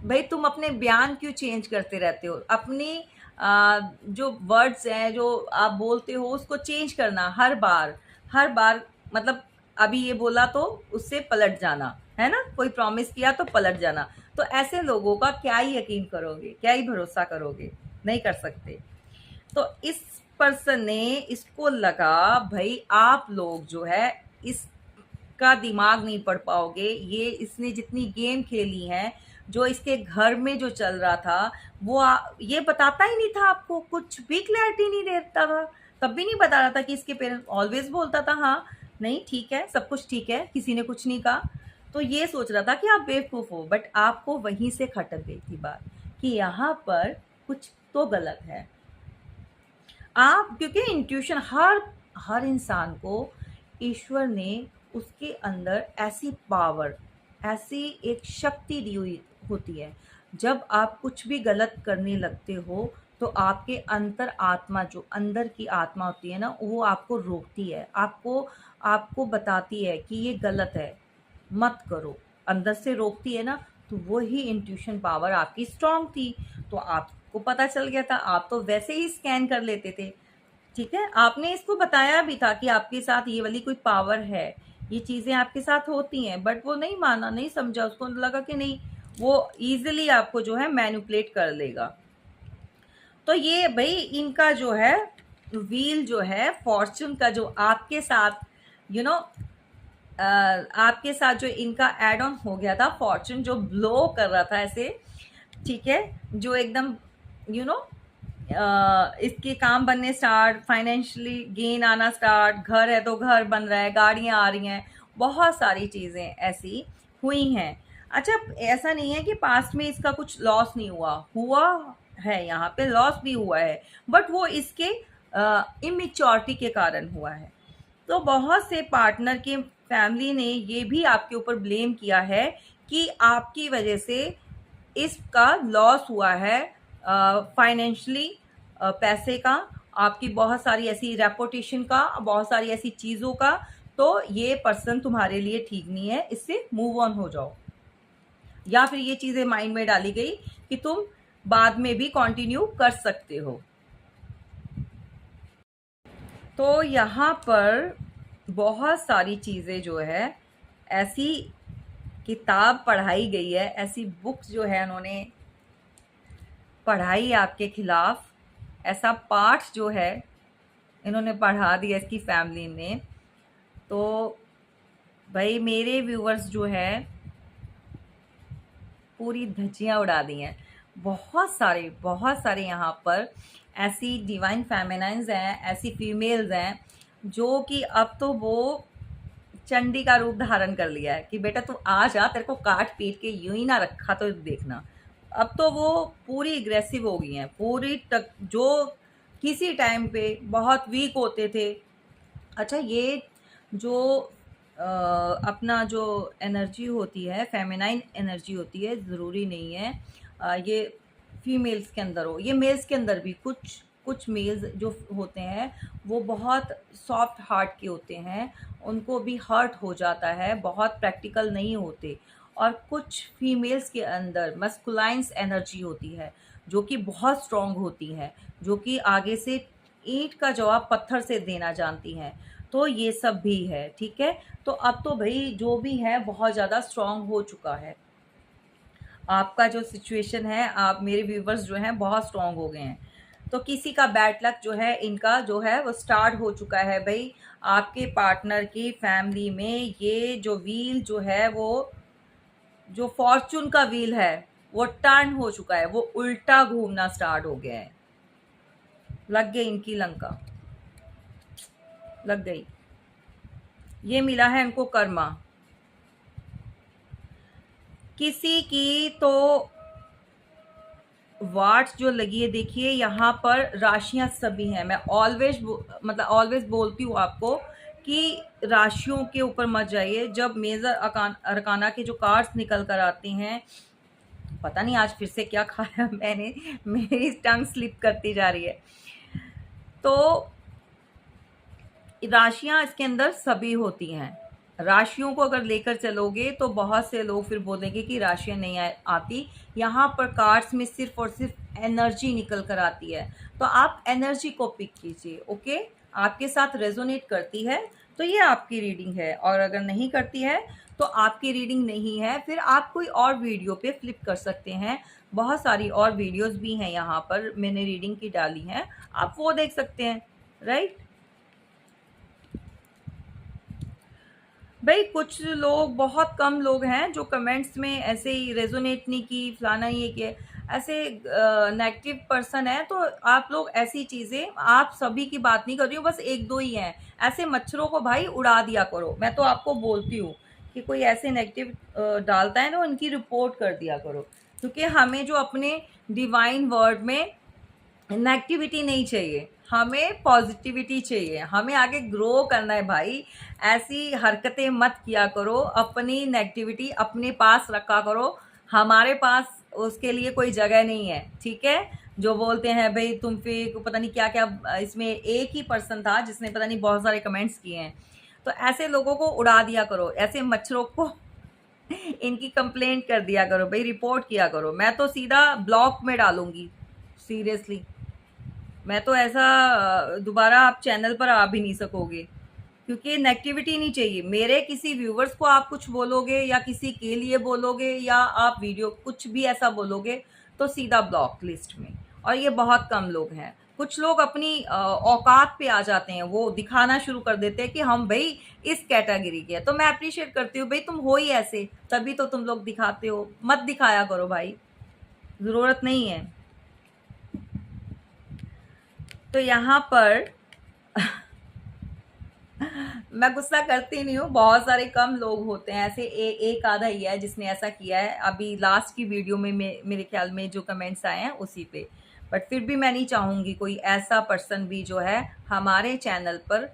भाई तुम अपने बयान क्यों चेंज करते रहते हो, अपनी जो वर्ड्स हैं जो आप बोलते हो उसको चेंज करना हर बार, हर बार। मतलब अभी ये बोला तो उससे पलट जाना, है ना, कोई प्रॉमिस किया तो पलट जाना। तो ऐसे लोगों का क्या ही यकीन करोगे, क्या ही भरोसा करोगे, नहीं कर सकते। तो इस पर्सन ने, इसको लगा भाई आप लोग जो है इसका दिमाग नहीं पढ़ पाओगे, ये इसने जितनी गेम खेली है, जो इसके घर में जो चल रहा था वो ये बताता ही नहीं था आपको, कुछ भी क्लैरिटी नहीं देता था। तब भी नहीं बता रहा था कि इसके पेरेंट्स, ऑलवेज बोलता था हाँ नहीं ठीक है, सब कुछ ठीक है, किसी ने कुछ नहीं कहा। तो ये सोच रहा था कि आप बेवकूफ़ हो, बट आपको वहीं से खटक गई थी बात कि यहाँ पर कुछ तो गलत है। आप, क्योंकि इंट्यूशन हर हर इंसान को ईश्वर ने उसके अंदर ऐसी पावर, ऐसी एक शक्ति दी हुई होती है। जब आप कुछ भी गलत करने लगते हो तो आपके अंतर आत्मा, जो अंदर की आत्मा होती है ना, वो आपको रोकती है, आपको आपको बताती है कि ये गलत है, मत करो, अंदर से रोकती है ना। तो वही इंट्यूशन पावर आपकी स्ट्रांग थी। तो आपको पता चल गया था, आप तो वैसे ही स्कैन कर लेते थे। ठीक है, आपने इसको बताया भी था कि आपके साथ ये वाली कोई पावर है, ये चीज़ें आपके साथ होती हैं, बट वो नहीं माना, नहीं समझा, उसको लगा कि नहीं, वो इजीली आपको जो है मैनिपुलेट कर लेगा। तो ये भाई इनका जो है व्हील जो है फॉर्चून का, जो आपके साथ यू नो आपके साथ जो इनका एड ऑन हो गया था, फॉर्चून जो ब्लो कर रहा था ऐसे, ठीक है, जो एकदम यू नो इसके काम बनने स्टार्ट, फाइनेंशियली गेन आना स्टार्ट, घर है तो घर बन रहा है, गाड़ियां आ रही हैं, बहुत सारी चीज़ें ऐसी हुई हैं। अच्छा, ऐसा नहीं है कि पास्ट में इसका कुछ लॉस नहीं हुआ, हुआ है, यहाँ पे लॉस भी हुआ है, बट वो इसके इमेच्योरिटी के कारण हुआ है। तो बहुत से पार्टनर के फैमिली ने ये भी आपके ऊपर ब्लेम किया है कि आपकी वजह से इसका लॉस हुआ है, फाइनेंशियली, पैसे का, आपकी बहुत सारी ऐसी रेपुटेशन का, बहुत सारी ऐसी चीज़ों का। तो ये पर्सन तुम्हारे लिए ठीक नहीं है, इससे मूव ऑन हो जाओ। या फिर ये चीज़ें माइंड में डाली गई कि तुम बाद में भी कंटिन्यू कर सकते हो। तो यहाँ पर बहुत सारी चीज़ें जो है, ऐसी किताब पढ़ाई गई है, ऐसी बुक्स जो है उन्होंने पढ़ाई आपके खिलाफ, ऐसा पाठ जो है इन्होंने पढ़ा दिया इसकी फैमिली ने। तो भाई मेरे व्यूवर्स जो है पूरी धज्जियाँ उड़ा दी हैं। बहुत सारे यहाँ पर ऐसी डिवाइन फेमिनाइंस हैं, ऐसी फीमेल्स हैं जो कि अब तो वो चंडी का रूप धारण कर लिया है कि बेटा तू आ जा, तेरे को काट पीट के यूं ही ना रखा तो देखना। अब तो वो पूरी एग्रेसिव हो गई हैं, पूरी तक, जो किसी टाइम पे बहुत वीक होते थे। अच्छा, ये जो अपना जो एनर्जी होती है, फेमिनाइन एनर्जी होती है, ज़रूरी नहीं है ये फीमेल्स के अंदर हो, ये मेल्स के अंदर भी कुछ कुछ मेल्स जो होते हैं वो बहुत सॉफ्ट हार्ट के होते हैं, उनको भी हर्ट हो जाता है, बहुत प्रैक्टिकल नहीं होते। और कुछ फीमेल्स के अंदर मस्कुलाइन्स एनर्जी होती है जो कि बहुत स्ट्रॉन्ग होती है, जो कि आगे से ईंट का जवाब पत्थर से देना जानती हैं। तो ये सब भी है, ठीक है। तो अब तो भाई जो भी है बहुत ज़्यादा स्ट्रॉन्ग हो चुका है आपका जो सिचुएशन है, आप मेरे व्यूवर्स जो हैं बहुत स्ट्रॉन्ग हो गए हैं। तो किसी का बैड लक जो है, इनका जो है वो स्टार्ट हो चुका है भाई। आपके पार्टनर की फैमिली में ये जो व्हील जो है, वो जो फॉर्चून का व्हील है वो टर्न हो चुका है, वो उल्टा घूमना स्टार्ट हो गया है। लग गई इनकी लंका, लग गई। ये मिला है इनको कर्मा। किसी की तो वाट्स जो लगी है, देखिए यहाँ पर राशियां सभी हैं। मैं ऑलवेज मतलब ऑलवेज बोलती हूँ आपको कि राशियों के ऊपर मत जाइए। जब मेजर अरकाना के जो कार्ड्स निकल कर आते हैं, पता नहीं आज फिर से क्या खाया मैंने, मेरी टंग स्लिप करती जा रही है। तो राशियां इसके अंदर सभी होती हैं। राशियों को अगर लेकर चलोगे तो बहुत से लोग फिर बोलेंगे कि राशियां नहीं आती। यहाँ पर कार्ड्स में सिर्फ और सिर्फ एनर्जी निकल कर आती है। तो आप एनर्जी को पिक कीजिए। ओके, आपके साथ रेजोनेट करती है तो ये आपकी रीडिंग है, और अगर नहीं करती है तो आपकी रीडिंग नहीं है। फिर आप कोई और वीडियो पे फ्लिप कर सकते हैं। बहुत सारी और वीडियोस भी हैं यहाँ पर, मैंने रीडिंग की डाली हैं, आप वो देख सकते हैं। राइट भाई, कुछ लोग, बहुत कम लोग हैं जो कमेंट्स में ऐसे ही रेजोनेट नहीं की, फलाना ये किया, ऐसे नेगेटिव पर्सन है। तो आप लोग ऐसी चीज़ें, आप सभी की बात नहीं कर रही हूँ, बस एक दो ही हैं ऐसे मच्छरों को भाई उड़ा दिया करो। मैं तो आपको बोलती हूँ कि कोई ऐसे नेगेटिव डालता है ना, उनकी रिपोर्ट कर दिया करो। क्योंकि हमें जो अपने डिवाइन वर्ड में नेगेटिविटी नहीं चाहिए, हमें पॉजिटिविटी चाहिए, हमें आगे ग्रो करना है भाई। ऐसी हरकतें मत किया करो, अपनी नेगेटिविटी अपने पास रखा करो। हमारे पास उसके लिए कोई जगह नहीं है, ठीक है। जो बोलते हैं भाई तुम फेक, पता नहीं क्या क्या, इसमें एक ही पर्सन था जिसने पता नहीं बहुत सारे कमेंट्स किए हैं। तो ऐसे लोगों को उड़ा दिया करो, ऐसे मच्छरों को इनकी कंप्लेंट कर दिया करो भाई, रिपोर्ट किया करो। मैं तो सीधा ब्लॉक में डालूंगी, सीरियसली। मैं तो ऐसा दोबारा आप चैनल पर आ भी नहीं सकोगे, क्योंकि नेगेटिविटी नहीं चाहिए। मेरे किसी व्यूवर्स को आप कुछ बोलोगे या किसी के लिए बोलोगे या आप वीडियो कुछ भी ऐसा बोलोगे तो सीधा ब्लॉक लिस्ट में। और ये बहुत कम लोग हैं। कुछ लोग अपनी औकात पे आ जाते हैं, वो दिखाना शुरू कर देते हैं कि हम भाई इस कैटेगरी के हैं। तो मैं अप्रिशिएट करती हूँ भाई, तुम हो ही ऐसे, तभी तो तुम लोग दिखाते हो। मत दिखाया करो भाई, ज़रूरत नहीं है। तो यहाँ पर मैं गुस्सा करती नहीं हूँ, बहुत सारे कम लोग होते हैं ऐसे, एक आधा ही है जिसने ऐसा किया है। अभी लास्ट की वीडियो में मेरे ख्याल में जो कमेंट्स आए हैं उसी पे। बट फिर भी मैं नहीं चाहूँगी कोई ऐसा पर्सन भी जो है हमारे चैनल पर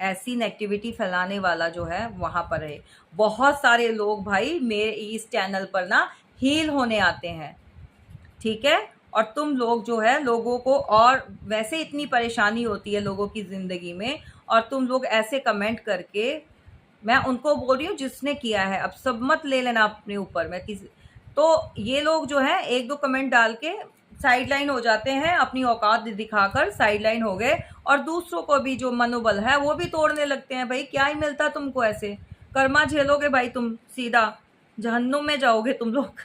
ऐसी नेगेटिविटी फैलाने वाला जो है वहाँ पर है। बहुत सारे लोग भाई मेरे इस चैनल पर ना हील होने आते हैं, ठीक है। और तुम लोग जो है लोगों को, और वैसे इतनी परेशानी होती है लोगों की ज़िंदगी में, और तुम लोग ऐसे कमेंट करके, मैं उनको बोल रही हूँ जिसने किया है, अब सब मत ले लेना अपने ऊपर। मैं किसी, तो ये लोग जो है एक दो कमेंट डाल के साइडलाइन हो जाते हैं, अपनी औकात दिखाकर साइडलाइन हो गए, और दूसरों को भी जो मनोबल है वो भी तोड़ने लगते हैं। भाई क्या ही मिलता तुमको, ऐसे कर्मा झेलोगे भाई, तुम सीधा जहन्नुम में जाओगे तुम लोग।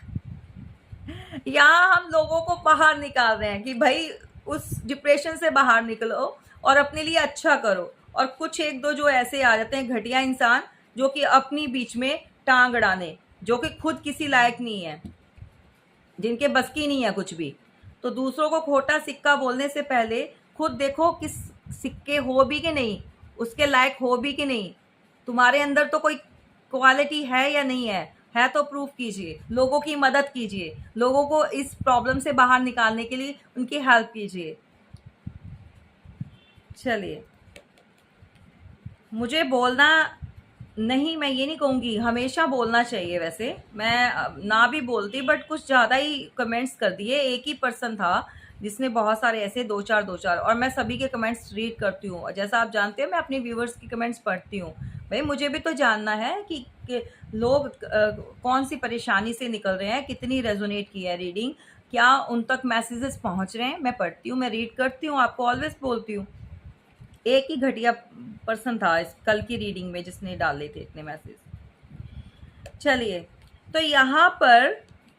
यहाँ हम लोगों को बाहर निकाल रहे हैं कि भाई उस डिप्रेशन से बाहर निकलो और अपने लिए अच्छा करो। और कुछ एक दो जो ऐसे आ जाते हैं घटिया इंसान, जो कि अपनी बीच में टांग अड़ाने, जो कि खुद किसी लायक नहीं है, जिनके बस की नहीं है कुछ भी। तो दूसरों को खोटा सिक्का बोलने से पहले खुद देखो किस सिक्के हो भी कि नहीं, उसके लायक हो भी कि नहीं, तुम्हारे अंदर तो कोई क्वालिटी है या नहीं है तो प्रूफ कीजिए, लोगों की मदद कीजिए, लोगों को इस प्रॉब्लम से बाहर निकालने के लिए उनकी हेल्प कीजिए। चलिए, मुझे बोलना नहीं, मैं ये नहीं कहूँगी, हमेशा बोलना चाहिए। वैसे मैं ना भी बोलती, बट कुछ ज़्यादा ही कमेंट्स कर दिए। एक ही पर्सन था जिसने बहुत सारे ऐसे दो चार, और मैं सभी के कमेंट्स रीड करती हूँ। और जैसा आप जानते हो मैं अपने व्यूवर्स की कमेंट्स पढ़ती हूँ। भाई मुझे भी तो जानना है कि लोग कौन सी परेशानी से निकल रहे हैं, कितनी रेजोनेट की है रीडिंग, क्या उन तक मैसेजेस पहुँच रहे हैं। मैं पढ़ती हूँ, मैं रीड करती हूँ, आपको ऑलवेज बोलती हूँ। एक ही घटिया पर्सन था इस कल की रीडिंग में जिसने डाले थे इतने मैसेज। चलिए, तो यहाँ पर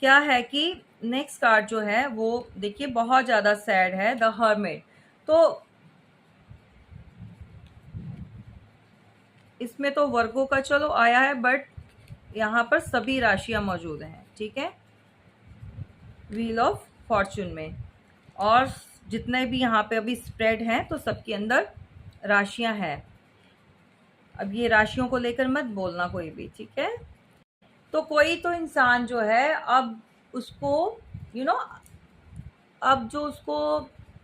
क्या है कि नेक्स्ट कार्ड जो है वो देखिए बहुत ज़्यादा सैड है, द हर्मिट। तो इसमें तो वर्गों का चलो आया है, बट यहाँ पर सभी राशियां मौजूद हैं, ठीक है, व्हील ऑफ फॉर्चून में। और जितने भी यहाँ पे अभी स्प्रेड हैं तो सबके अंदर राशियां हैं। अब ये राशियों को लेकर मत बोलना कोई भी, ठीक है। तो कोई तो इंसान जो है अब उसको यू नो अब जो उसको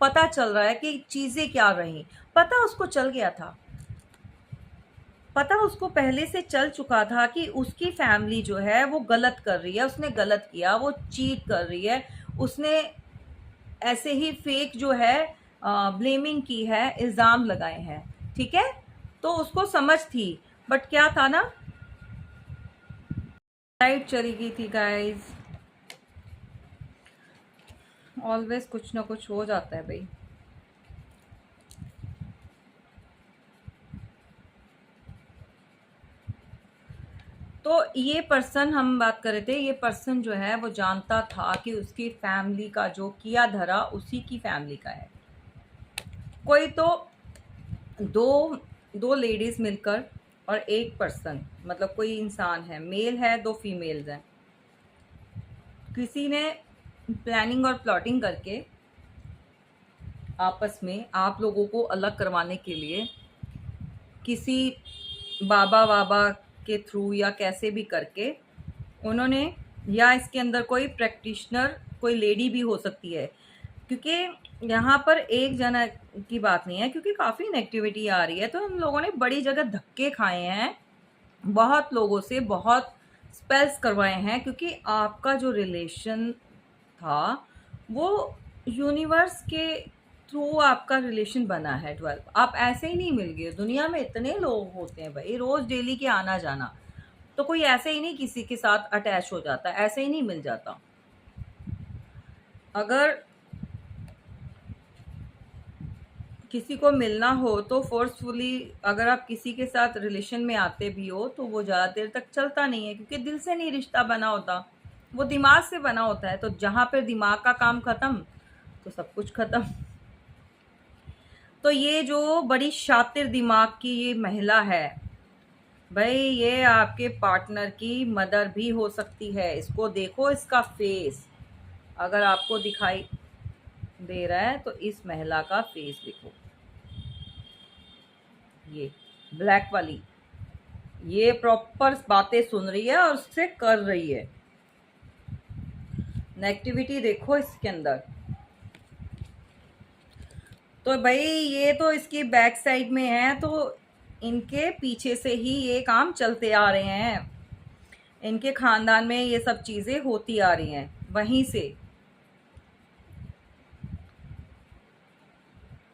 पता चल रहा है कि चीज़ें क्या रहीं, पता उसको चल गया था, पता उसको पहले से चल चुका था कि उसकी फैमिली जो है वो गलत कर रही है, उसने गलत किया, वो चीट कर रही है, उसने ऐसे ही फेक जो है ब्लेमिंग की है, इल्ज़ाम लगाए हैं, ठीक है। तो उसको समझ थी, बट क्या था ना, लाइट चली गई थी गाइस। ऑलवेज कुछ ना कुछ हो जाता है भाई। तो ये पर्सन हम बात कर रहे थे, ये पर्सन जो है वो जानता था कि उसकी फैमिली का जो किया धरा उसी की फैमिली का है। कोई तो दो दो लेडीज मिलकर और एक पर्सन, मतलब कोई इंसान है, मेल है, दो फीमेल्स हैं, किसी ने प्लानिंग और प्लॉटिंग करके आपस में आप लोगों को अलग करवाने के लिए किसी बाबा वाबा के थ्रू या कैसे भी करके उन्होंने, या इसके अंदर कोई प्रैक्टिशनर, कोई लेडी भी हो सकती है, क्योंकि यहाँ पर एक जना की बात नहीं है, क्योंकि काफ़ी नेगेटिविटी आ रही है। तो हम लोगों ने बड़ी जगह धक्के खाए हैं, बहुत लोगों से बहुत स्पेल्स करवाए हैं, क्योंकि आपका जो रिलेशन था वो यूनिवर्स के थ्रू आपका रिलेशन बना है 12। आप ऐसे ही नहीं मिल गए, दुनिया में इतने लोग होते हैं भाई, रोज़ डेली के आना जाना, तो कोई ऐसे ही नहीं किसी के साथ अटैच हो जाता, ऐसे ही नहीं मिल जाता। अगर किसी को मिलना हो तो फोर्सफुली, अगर आप किसी के साथ रिलेशन में आते भी हो तो वो ज़्यादा देर तक चलता नहीं है, क्योंकि दिल से नहीं रिश्ता बना होता, वो दिमाग से बना होता है। तो जहाँ पर दिमाग का काम ख़त्म तो सब कुछ ख़त्म। तो ये जो बड़ी शातिर दिमाग की ये महिला है भाई, ये आपके पार्टनर की मदर भी हो सकती है। इसको देखो, इसका फेस अगर आपको दिखाई दे रहा है तो इस महिला का फेस देखो, ये ब्लैक वाली, ये प्रॉपर बातें सुन रही है और उससे कर रही है। नेगेटिविटी देखो इसके अंदर। तो भाई ये तो इसकी बैक साइड में है, तो इनके पीछे से ही ये काम चलते आ रहे हैं, इनके खानदान में ये सब चीज़ें होती आ रही हैं वहीं से।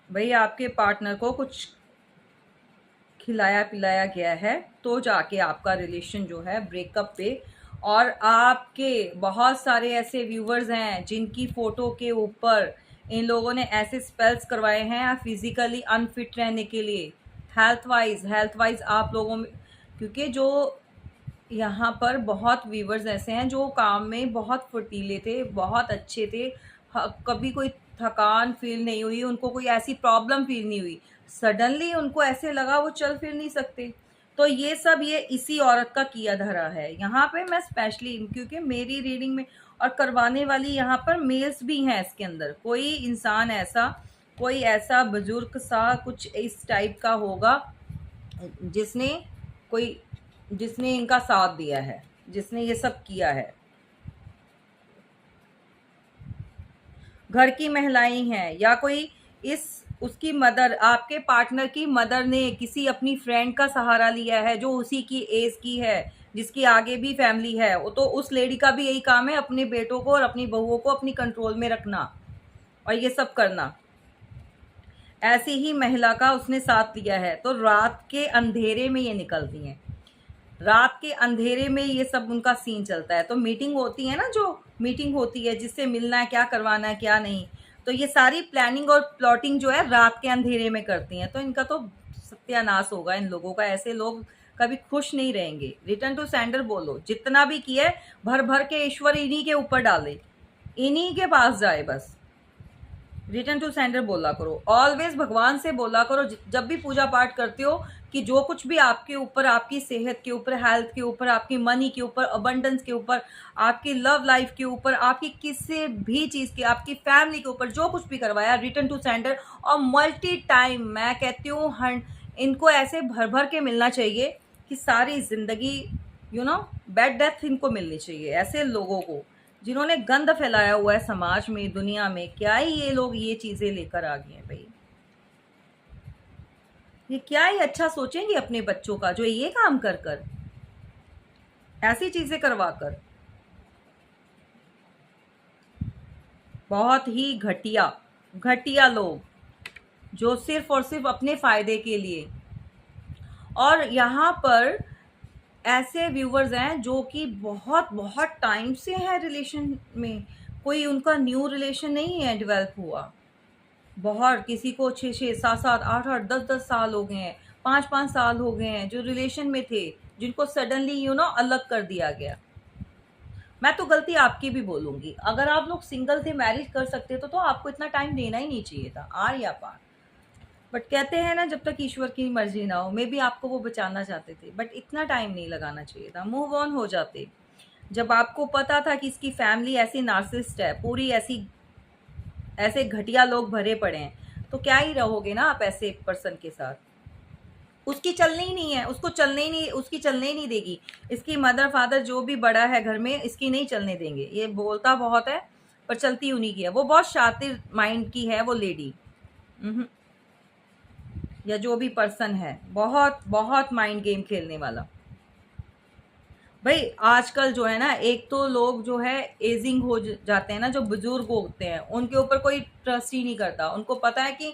भाई आपके पार्टनर को कुछ खिलाया पिलाया गया है तो जाके आपका रिलेशन जो है ब्रेकअप पे। और आपके बहुत सारे ऐसे व्यूवर्स हैं जिनकी फ़ोटो के ऊपर इन लोगों ने ऐसे स्पेल्स करवाए हैं फिज़िकली अनफिट रहने के लिए, हेल्थ वाइज आप लोगों में, क्योंकि जो यहाँ पर बहुत व्यूवर्स ऐसे हैं जो काम में बहुत फुर्तीले थे, बहुत अच्छे थे, कभी कोई थकान फील नहीं हुई उनको, कोई ऐसी प्रॉब्लम फील नहीं हुई, सडनली उनको ऐसे लगा वो चल फिर नहीं सकते। तो ये सब ये इसी औरत का किया धरा है। यहाँ पे मैं स्पेशली, क्योंकि मेरी रीडिंग में और करवाने वाली यहाँ पर मेल्स भी हैं इसके अंदर, कोई इंसान ऐसा, कोई ऐसा बुजुर्ग सा कुछ इस टाइप का होगा जिसने कोई, जिसने इनका साथ दिया है, जिसने ये सब किया है। घर की महिलाएं हैं या कोई इस उसकी मदर, आपके पार्टनर की मदर ने किसी अपनी फ्रेंड का सहारा लिया है जो उसी की एज की है, जिसकी आगे भी फैमिली है, वो तो उस लेडी का भी यही काम है, अपने बेटों को और अपनी बहुओं को अपनी कंट्रोल में रखना और ये सब करना। ऐसी ही महिला का उसने साथ लिया है। तो रात के अंधेरे में ये निकलती हैं, रात के अंधेरे में ये सब उनका सीन चलता है। तो मीटिंग होती है ना, जो मीटिंग होती है जिससे मिलना है, क्या करवाना है क्या नहीं, तो ये सारी प्लानिंग और प्लॉटिंग जो है रात के अंधेरे में करती हैं। तो इनका तो सत्यानाश होगा इन लोगों का, ऐसे लोग कभी खुश नहीं रहेंगे। रिटर्न टू सेंडर बोलो, जितना भी किया है भर भर के ईश्वर इन्हीं के ऊपर डाले, इन्हीं के पास जाए, बस रिटर्न टू सेंडर बोला करो, ऑलवेज भगवान से बोला करो जब भी पूजा पाठ करते हो, कि जो कुछ भी आपके ऊपर, आपकी सेहत के ऊपर, हेल्थ के ऊपर, आपकी मनी के ऊपर, अबंडेंस के ऊपर, आपकी लव लाइफ के ऊपर, आपकी किसी भी चीज़ के, आपकी फैमिली के ऊपर जो कुछ भी करवाया, रिटर्न टू सेंडर। और मल्टी टाइम मैं कहती हूँ इनको ऐसे भर भर के मिलना चाहिए कि सारी ज़िंदगी बेड डेथ इनको मिलनी चाहिए, ऐसे लोगों को जिन्होंने गंद फैलाया हुआ है समाज में, दुनिया में, क्या ही ये लोग ये चीजें लेकर आ गए हैं भाई। ये क्या ही अच्छा सोचेंगे अपने बच्चों का, जो ये काम कर कर, ऐसी चीजें करवा कर। बहुत ही घटिया घटिया लोग, जो सिर्फ और सिर्फ अपने फायदे के लिए। और यहाँ पर ऐसे व्यूवर्स हैं जो कि बहुत बहुत टाइम से हैं रिलेशन में, कोई उनका न्यू रिलेशन नहीं है डेवलप हुआ। बहुत, किसी को 6-6, 7-7, 8-8, 10-10 साल हो गए हैं, 5-5 साल हो गए हैं जो रिलेशन में थे, जिनको सडनली अलग कर दिया गया। मैं तो गलती आपकी भी बोलूंगी, अगर आप लोग सिंगल थे, मैरिज कर सकते तो आपको इतना टाइम देना ही नहीं चाहिए था, आर या पार। बट कहते हैं ना, जब तक ईश्वर की मर्जी ना हो, मे भी आपको वो बचाना चाहते थे, बट इतना टाइम नहीं लगाना चाहिए था, मूव ऑन हो जाते। जब आपको पता था कि इसकी फैमिली ऐसी नार्सिसिस्ट है, पूरी ऐसी, ऐसे घटिया लोग भरे पड़े हैं, तो क्या ही रहोगे ना आप ऐसे एक पर्सन के साथ। उसकी चलनी ही नहीं है, उसको चलने ही नहीं, उसकी चलने ही नहीं देगी। इसकी मदर फादर जो भी बड़ा है घर में, इसकी नहीं चलने देंगे। ये बोलता बहुत है पर चलती उन्हीं की है। वो बहुत शातिर माइंड की है वो लेडी, या जो भी पर्सन है, बहुत बहुत माइंड गेम खेलने वाला। भाई आजकल जो है ना, एक तो लोग जो है एजिंग हो जाते हैं ना, जो बुजुर्ग होते हैं, उनके ऊपर कोई ट्रस्ट ही नहीं करता। उनको पता है कि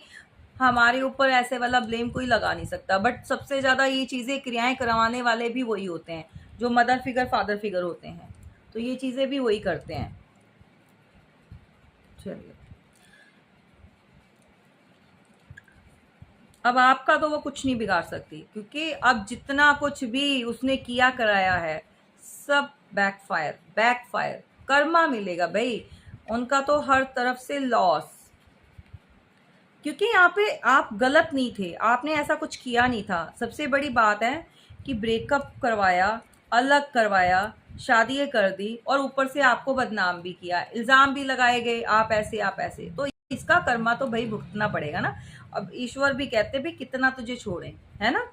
हमारे ऊपर ऐसे वाला ब्लेम कोई लगा नहीं सकता। बट सबसे ज़्यादा ये चीज़ें क्रियाएं करवाने वाले भी वही होते हैं, जो मदर फिगर फादर फिगर होते हैं। तो ये चीज़ें भी वही करते हैं। चलिए, अब आपका तो वो कुछ नहीं बिगाड़ सकती, क्योंकि अब जितना कुछ भी उसने किया कराया है, सब बैकफायर बैकफायर, कर्मा मिलेगा भाई। उनका तो हर तरफ से लॉस, क्योंकि यहाँ पे आप गलत नहीं थे, आपने ऐसा कुछ किया नहीं था। सबसे बड़ी बात है कि ब्रेकअप करवाया, अलग करवाया, शादी कर दी, और ऊपर से आपको बदनाम भी किया, इल्ज़ाम भी लगाए गए, आप ऐसे आप ऐसे। तो इसका कर्मा तो भाई भुगतना पड़ेगा ना। अब ईश्वर भी कहते भी कितना तुझे छोड़े, है ना।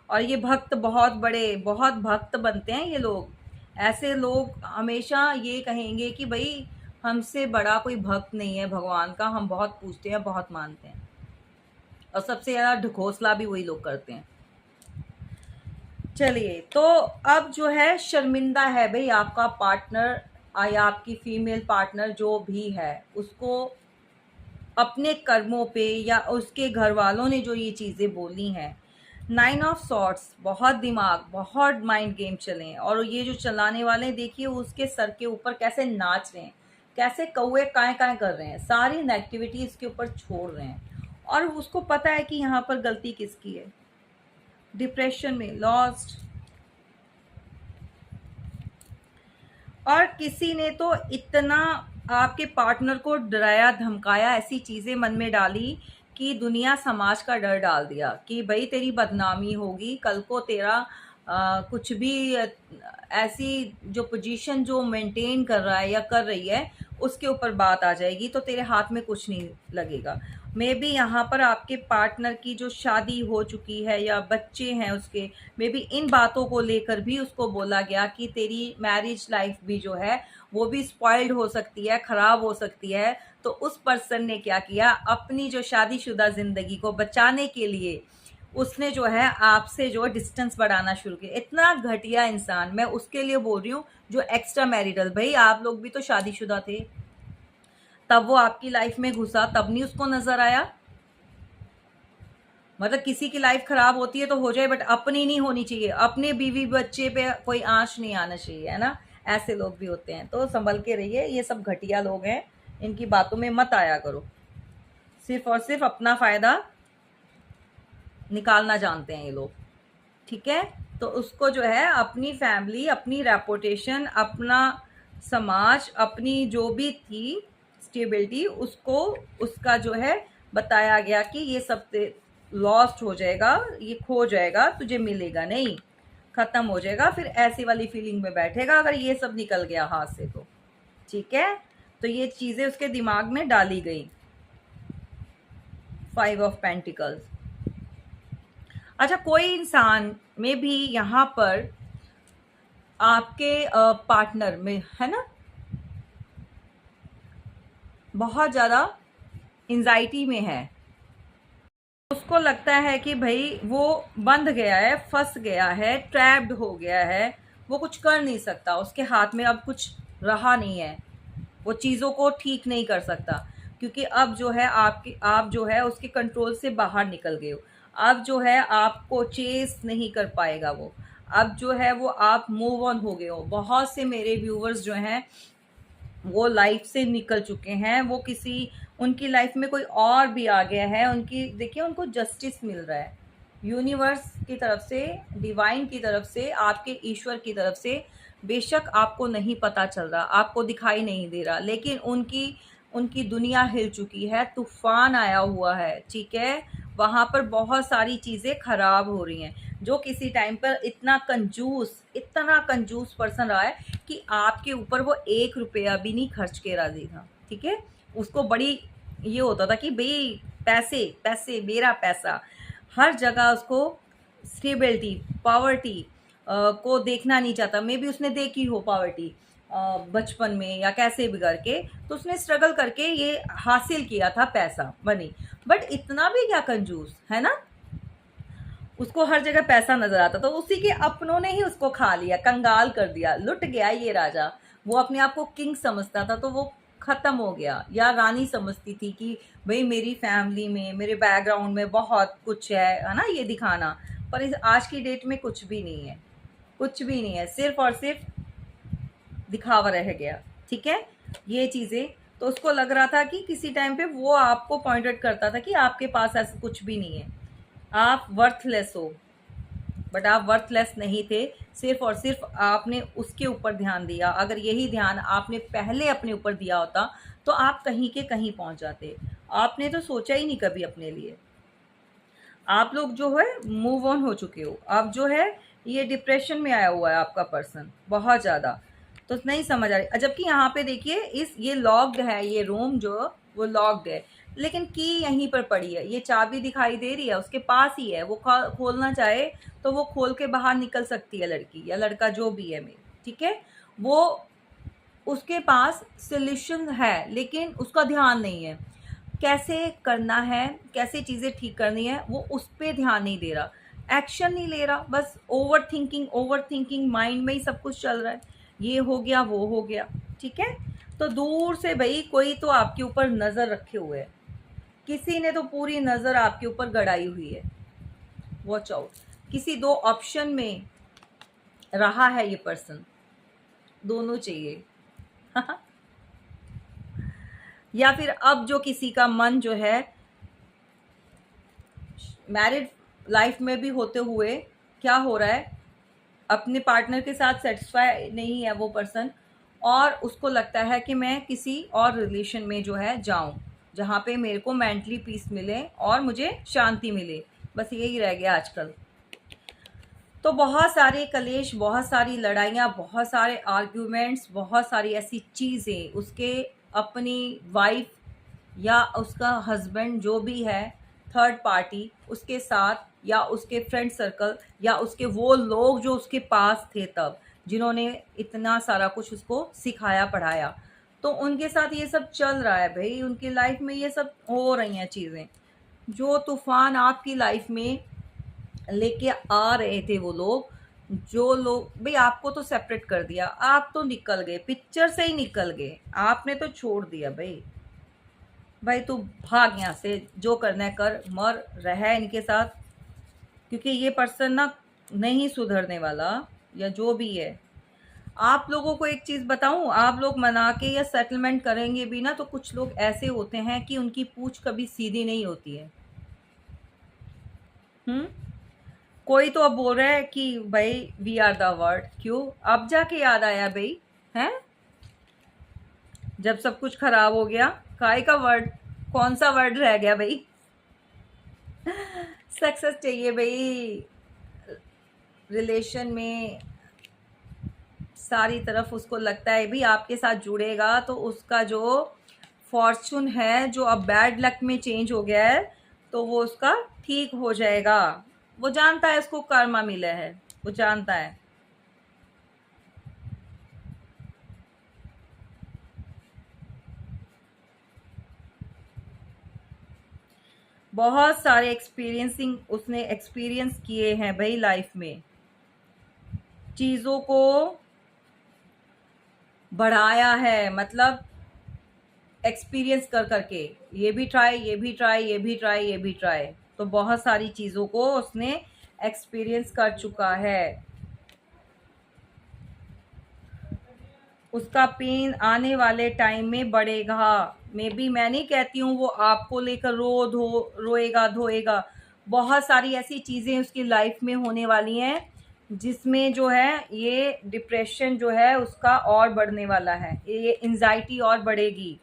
और ये भक्त बहुत बड़े, बहुत भक्त बनते हैं ये लोग। ऐसे लोग हमेशा ये कहेंगे कि भाई हमसे बड़ा कोई भक्त नहीं है भगवान का, हम बहुत पूजते हैं, बहुत मानते हैं। और सबसे ज़्यादा ढकोसला भी वही लोग करते हैं। चलिए, तो अब जो है शर्मिंदा है भाई आपका पार्टनर, या आपकी फीमेल पार्टनर जो भी है, उसको अपने कर्मों पे, या उसके घर वालों ने जो ये चीज़ें बोली हैं। 9 ऑफ सॉर्ट्स, बहुत दिमाग, बहुत माइंड गेम चले हैं। और ये जो चलाने वाले हैं, देखिए उसके सर के ऊपर कैसे नाच रहे हैं, कैसे कौवे काएं काएं कर रहे हैं, सारी नेगेटिविटी इसके ऊपर छोड़ रहे हैं। और उसको पता है कि यहाँ पर गलती किसकी है। डिप्रेशन में, लॉस्ट। और किसी ने तो इतना आपके पार्टनर को डराया धमकाया, ऐसी चीजें मन में डाली कि दुनिया समाज का डर डाल दिया कि भाई तेरी बदनामी होगी, कल को तेरा कुछ भी ऐसी जो पोजीशन जो मेंटेन कर रहा है या कर रही है, उसके ऊपर बात आ जाएगी, तो तेरे हाथ में कुछ नहीं लगेगा। मे बी यहाँ पर आपके पार्टनर की जो शादी हो चुकी है या बच्चे हैं उसके, मे बी इन बातों को लेकर भी उसको बोला गया कि तेरी मैरिज लाइफ भी जो है वो भी स्पॉइल्ड हो सकती है, खराब हो सकती है। तो उस पर्सन ने क्या किया, अपनी जो शादीशुदा जिंदगी को बचाने के लिए उसने जो है आपसे जो डिस्टेंस बढ़ाना शुरू किया। इतना घटिया इंसान, मैं उसके लिए बोल रही हूँ जो एक्स्ट्रा मैरिडल। भाई आप लोग भी तो शादीशुदा थे, तब वो आपकी लाइफ में घुसा, तब नहीं उसको नजर आया। मतलब किसी की लाइफ खराब होती है तो हो जाए, बट अपनी नहीं होनी चाहिए, अपने बीवी बच्चे पे कोई आंच नहीं आना चाहिए, है ना। ऐसे लोग भी होते हैं, तो संभल के रहिए। ये सब घटिया लोग हैं, इनकी बातों में मत आया करो। सिर्फ और सिर्फ अपना फायदा निकालना जानते हैं ये लोग, ठीक है। तो उसको जो है अपनी फैमिली, अपनी रेपुटेशन, अपना समाज, अपनी जो भी थी स्टेबिलिटी, उसको, उसका जो है बताया गया कि ये सब लॉस्ट हो जाएगा, ये खो जाएगा, तुझे मिलेगा नहीं, खत्म हो जाएगा। फिर ऐसी वाली फीलिंग में बैठेगा अगर ये सब निकल गया हाथ से तो, ठीक है। तो ये चीजें उसके दिमाग में डाली गई। 5 ऑफ पेंटिकल्स। अच्छा, कोई इंसान में भी यहाँ पर आपके पार्टनर में, है ना, बहुत ज़्यादा एंजाइटी में है। उसको लगता है कि भाई वो बंध गया है, फंस गया है, ट्रैप्ड हो गया है, वो कुछ कर नहीं सकता, उसके हाथ में अब कुछ रहा नहीं है, वो चीज़ों को ठीक नहीं कर सकता, क्योंकि अब जो है आप जो है उसके कंट्रोल से बाहर निकल गए हो। अब जो है आपको चेस नहीं कर पाएगा वो। अब जो है वो आप मूव ऑन हो गए हो। बहुत से मेरे व्यूवर्स जो हैं वो लाइफ से निकल चुके हैं, वो किसी उनकी लाइफ में कोई और भी आ गया है, उनकी देखिए उनको जस्टिस मिल रहा है यूनिवर्स की तरफ से, डिवाइन की तरफ से, आपके ईश्वर की तरफ से। बेशक आपको नहीं पता चल रहा, आपको दिखाई नहीं दे रहा, लेकिन उनकी उनकी दुनिया हिल चुकी है, तूफान आया हुआ है, ठीक है। वहाँ पर बहुत सारी चीज़ें खराब हो रही हैं। जो किसी टाइम पर इतना कंजूस पर्सन रहा है कि आपके ऊपर वो 1 रुपया भी नहीं खर्च के राज़ी था, ठीक है। उसको बड़ी ये होता था कि भई पैसे, पैसे, मेरा पैसा। हर जगह उसको स्टेबिलिटी, पॉवर्टी को देखना नहीं चाहता। मेबी उसने देखी हो पॉवर्टी बचपन में या कैसे भी करके, तो उसने स्ट्रगल करके ये हासिल किया था पैसा, मनी। बट इतना भी क्या कंजूस, है ना? उसको हर जगह पैसा नजर आता, तो उसी के अपनों ने ही उसको खा लिया, कंगाल कर दिया, लुट गया ये राजा। वो अपने आप को किंग समझता था, तो वो खत्म हो गया। या रानी समझती थी कि भाई मेरी फैमिली में, मेरे बैकग्राउंड में बहुत कुछ है ना, ये दिखाना। पर इस आज की डेट में कुछ भी नहीं है, कुछ भी नहीं है, सिर्फ और सिर्फ दिखावा रह गया, ठीक है। ये चीज़ें, तो उसको लग रहा था कि किसी टाइम पे वो आपको पॉइंट आउट करता था कि आपके पास ऐसा कुछ भी नहीं है, आप वर्थलेस हो। बट आप वर्थलेस नहीं थे, सिर्फ और सिर्फ आपने उसके ऊपर ध्यान दिया। अगर यही ध्यान आपने पहले अपने ऊपर दिया होता तो आप कहीं के कहीं पहुंच जाते। आपने तो सोचा ही नहीं कभी अपने लिए। आप लोग जो है मूव ऑन हो चुके हो। अब जो है ये डिप्रेशन में आया हुआ है आपका पर्सन, बहुत ज़्यादा। तो नहीं समझ आ रही, जबकि यहाँ पे देखिए इस ये लॉक्ड है, ये रूम जो वो लॉक्ड है, लेकिन की यहीं पर पड़ी है, ये चाबी दिखाई दे रही है, उसके पास ही है। वो खोलना चाहे तो वो खोल के बाहर निकल सकती है, लड़की या लड़का जो भी है मेरे, ठीक है। वो उसके पास सोल्यूशन है, लेकिन उसका ध्यान नहीं है कैसे करना है, कैसे चीज़ें ठीक करनी है, वो उस पर ध्यान नहीं दे रहा, एक्शन नहीं ले रहा। बस ओवर थिंकिंग माइंड में ही सब कुछ चल रहा है, ये हो गया वो हो गया, ठीक है। तो दूर से भाई कोई तो आपके ऊपर नज़र रखे हुए है, किसी ने तो पूरी नज़र आपके ऊपर गड़ाई हुई है। वॉच आउट, किसी दो ऑप्शन में रहा है ये पर्सन, दोनों चाहिए। या फिर अब जो किसी का मन जो है मैरिड लाइफ में भी होते हुए क्या हो रहा है, अपने पार्टनर के साथ सेटिस्फाई नहीं है वो पर्सन, और उसको लगता है कि मैं किसी और रिलेशन में जो है जाऊं, जहाँ पे मेरे को मेंटली पीस मिले और मुझे शांति मिले। बस यही रह गया आजकल। तो बहुत सारे कलेश, बहुत सारी लड़ाइयाँ, बहुत सारे आर्ग्यूमेंट्स, बहुत सारी ऐसी चीज़ें उसके अपनी वाइफ या उसका हस्बैंड जो भी है, थर्ड पार्टी उसके साथ, या उसके फ्रेंड सर्कल, या उसके वो लोग जो उसके पास थे तब, जिन्होंने इतना सारा कुछ उसको सिखाया पढ़ाया, तो उनके साथ ये सब चल रहा है भाई। उनकी लाइफ में ये सब हो रही हैं चीज़ें। जो तूफान आपकी लाइफ में लेके आ रहे थे वो लोग, जो लोग भाई आपको तो सेपरेट कर दिया, आप तो निकल गए, पिक्चर से ही निकल गए, आपने तो छोड़ दिया भाई। भाई तू भाग यहाँ से, जो करना है कर, मर रह इनके साथ, क्योंकि ये पर्सन ना नहीं सुधरने वाला, या जो भी है। आप लोगों को एक चीज़ बताऊं, आप लोग मना के या सेटलमेंट करेंगे भी ना, तो कुछ लोग ऐसे होते हैं कि उनकी पूंछ कभी सीधी नहीं होती है। हम्म। कोई तो अब बोल रहा है कि भाई वी आर द वर्ड, क्यों अब जाके याद आया भाई, हैं? जब सब कुछ खराब हो गया, काय का वर्ड, कौन सा वर्ड रह गया भाई? सक्सेस चाहिए भाई रिलेशन में। सारी तरफ उसको लगता है भी आपके साथ जुड़ेगा तो उसका जो फॉर्चून है, जो अब बैड लक में चेंज हो गया है, तो वो उसका ठीक हो जाएगा। वो जानता है उसको कर्मा मिला है, वो जानता है। बहुत सारे उसने एक्सपीरियंस किए हैं भाई लाइफ में, चीज़ों को बढ़ाया है, मतलब एक्सपीरियंस कर करके, ये भी ट्राई, ये भी ट्राई, ये भी ट्राई, ये भी ट्राई, तो बहुत सारी चीज़ों को उसने एक्सपीरियंस कर चुका है। उसका पेन आने वाले टाइम में बढ़ेगा। मैं नहीं कहती हूँ वो आपको लेकर रोएगा धोएगा। बहुत सारी ऐसी चीज़ें उसकी लाइफ में होने वाली हैं जिसमें जो है ये डिप्रेशन जो है उसका और बढ़ने वाला है, ये एंजाइटी और बढ़ेगी।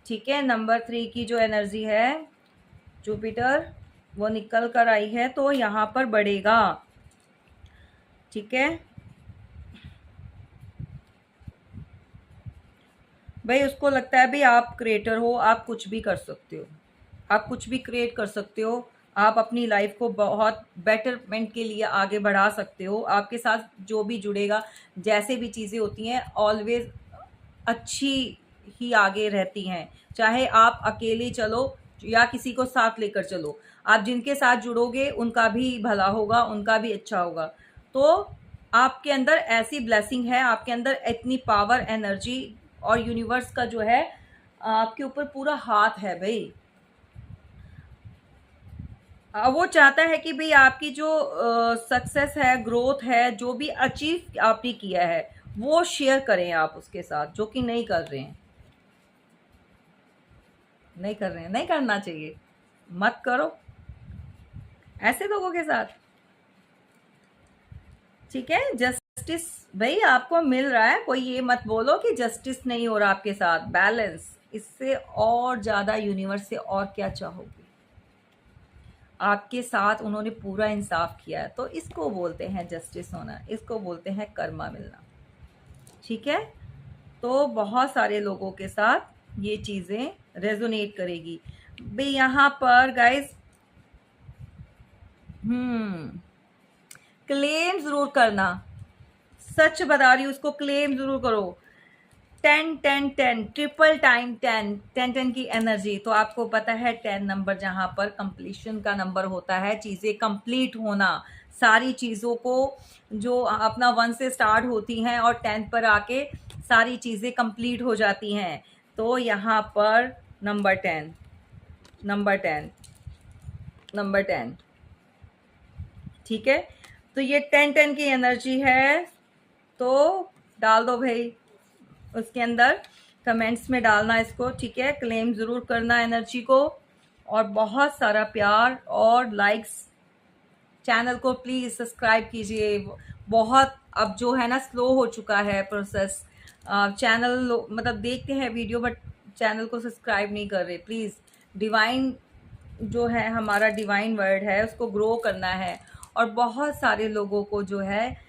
ठीक है, नंबर 3 की जो एनर्जी है जुपिटर वो निकल कर आई है, तो यहाँ पर बढ़ेगा। ठीक है भाई, उसको लगता है भाई आप क्रिएटर हो, आप कुछ भी कर सकते हो, आप कुछ भी क्रिएट कर सकते हो, आप अपनी लाइफ को बहुत बेटरमेंट के लिए आगे बढ़ा सकते हो। आपके साथ जो भी जुड़ेगा, जैसे भी चीज़ें होती हैं ऑलवेज अच्छी ही आगे रहती हैं। चाहे आप अकेले चलो या किसी को साथ लेकर चलो, आप जिनके साथ जुड़ोगे उनका भी भला होगा, उनका भी अच्छा होगा। तो आपके अंदर ऐसी ब्लेसिंग है, आपके अंदर इतनी पावर, एनर्जी और यूनिवर्स का जो है आपके ऊपर पूरा हाथ है भाई। वो चाहता है कि भाई आपकी जो सक्सेस है, ग्रोथ है, जो भी अचीव आपने किया है वो शेयर करें आप उसके साथ, जो कि नहीं कर रहे हैं, नहीं करना चाहिए, मत करो ऐसे लोगों के साथ। ठीक है, जस्टिस भाई आपको मिल रहा है, कोई ये मत बोलो कि जस्टिस नहीं हो रहा आपके साथ, बैलेंस। इससे और ज़्यादा यूनिवर्स से और क्या चाहोगे, आपके साथ उन्होंने पूरा इंसाफ किया है, तो इसको बोलते हैं जस्टिस होना, इसको बोलते हैं कर्मा मिलना। ठीक है, तो बहुत सारे लोगों के साथ ये चीज़ें रेजोनेट करेगी भाई। यहाँ पर गाइस क्लेम ज़रूर करना, सच बता रही हूँ, उसको क्लेम ज़रूर करो। 10 ट्रिपल टाइम 10 की एनर्जी, तो आपको पता है 10 नंबर जहाँ पर कंप्लीशन का नंबर होता है, चीज़ें कंप्लीट होना, सारी चीज़ों को जो अपना 1 से स्टार्ट होती हैं और 10 पर आके सारी चीज़ें कंप्लीट हो जाती हैं। तो यहाँ पर नंबर 10 नंबर 10 नंबर 10, ठीक है, तो ये 10 की एनर्जी है, तो डाल दो भाई उसके अंदर, कमेंट्स में डालना इसको। ठीक है, क्लेम ज़रूर करना एनर्जी को, और बहुत सारा प्यार और लाइक्स। चैनल को प्लीज़ सब्सक्राइब कीजिए, बहुत अब जो है ना स्लो हो चुका है प्रोसेस, चैनल मतलब देखते हैं वीडियो बट चैनल को सब्सक्राइब नहीं कर रहे। प्लीज़, डिवाइन जो है हमारा डिवाइन वर्ड है उसको ग्रो करना है, और बहुत सारे लोगों को जो है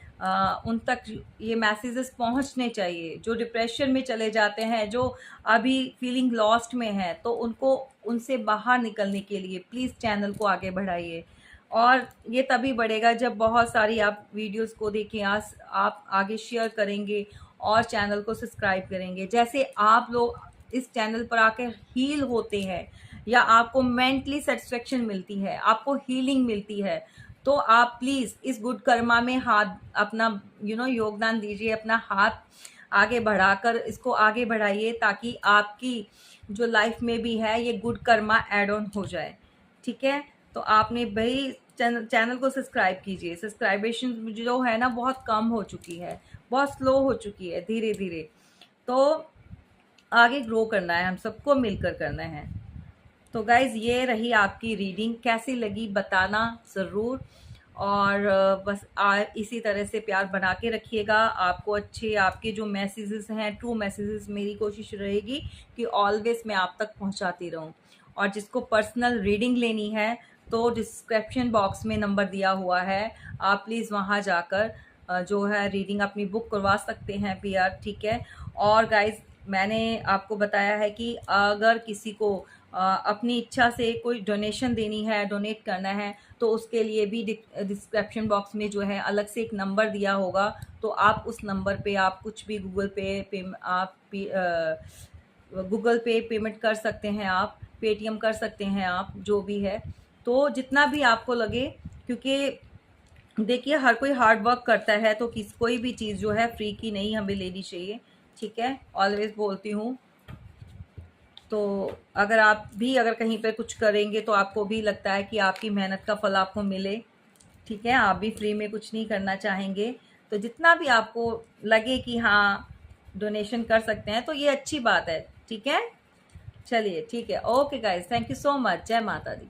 उन तक ये मैसेजेस पहुंचने चाहिए, जो डिप्रेशन में चले जाते हैं, जो अभी फीलिंग लॉस्ट में है, तो उनको उनसे बाहर निकलने के लिए प्लीज़ चैनल को आगे बढ़ाइए। और ये तभी बढ़ेगा जब बहुत सारी आप वीडियोस को देखें, आप आगे शेयर करेंगे और चैनल को सब्सक्राइब करेंगे। जैसे आप लोग इस चैनल पर आकर हील होते हैं या आपको मेंटली सेटिस्फेक्शन मिलती है, आपको हीलिंग मिलती है, तो आप प्लीज़ इस गुड कर्मा में हाथ अपना योगदान दीजिए, अपना हाथ आगे बढ़ाकर इसको आगे बढ़ाइए, ताकि आपकी जो लाइफ में भी है ये गुड कर्मा एड ऑन हो जाए। ठीक है, तो आपने भाई चैनल को सब्सक्राइब कीजिए। सब्सक्राइबेशन जो है ना बहुत कम हो चुकी है, बहुत स्लो हो चुकी है, धीरे धीरे, तो आगे ग्रो करना है, हम सबको मिलकर करना है। तो गाइज़ ये रही आपकी रीडिंग, कैसी लगी बताना ज़रूर, और बस इसी तरह से प्यार बना के रखिएगा। आपको अच्छे आपके जो मैसेजेस हैं, ट्रू मैसेजेस, मेरी कोशिश रहेगी कि ऑलवेज मैं आप तक पहुंचाती रहूं। और जिसको पर्सनल रीडिंग लेनी है तो डिस्क्रिप्शन बॉक्स में नंबर दिया हुआ है, आप प्लीज़ वहां जाकर जो है रीडिंग अपनी बुक करवा सकते हैं पीआर। ठीक है, और गाइज़ मैंने आपको बताया है कि अगर किसी को अपनी इच्छा से कोई डोनेशन देनी है, डोनेट करना है, तो उसके लिए भी डिस्क्रिप्शन बॉक्स में जो है अलग से एक नंबर दिया होगा, तो आप उस नंबर पे आप कुछ भी गूगल पे पेमेंट कर सकते हैं आप। पेटीएम कर सकते हैं आप, जो भी है। तो जितना भी आपको लगे, क्योंकि देखिए हर कोई हार्ड वर्क करता है, तो कोई भी चीज़ जो है फ्री की नहीं हमें लेनी चाहिए, ठीक है, ऑलवेज बोलती हूँ। तो अगर आप भी अगर कहीं पे कुछ करेंगे तो आपको भी लगता है कि आपकी मेहनत का फल आपको मिले, ठीक है, आप भी फ्री में कुछ नहीं करना चाहेंगे। तो जितना भी आपको लगे कि हाँ डोनेशन कर सकते हैं तो ये अच्छी बात है, ठीक है। चलिए ठीक है, okay guys, thank you so much, जय माता दी।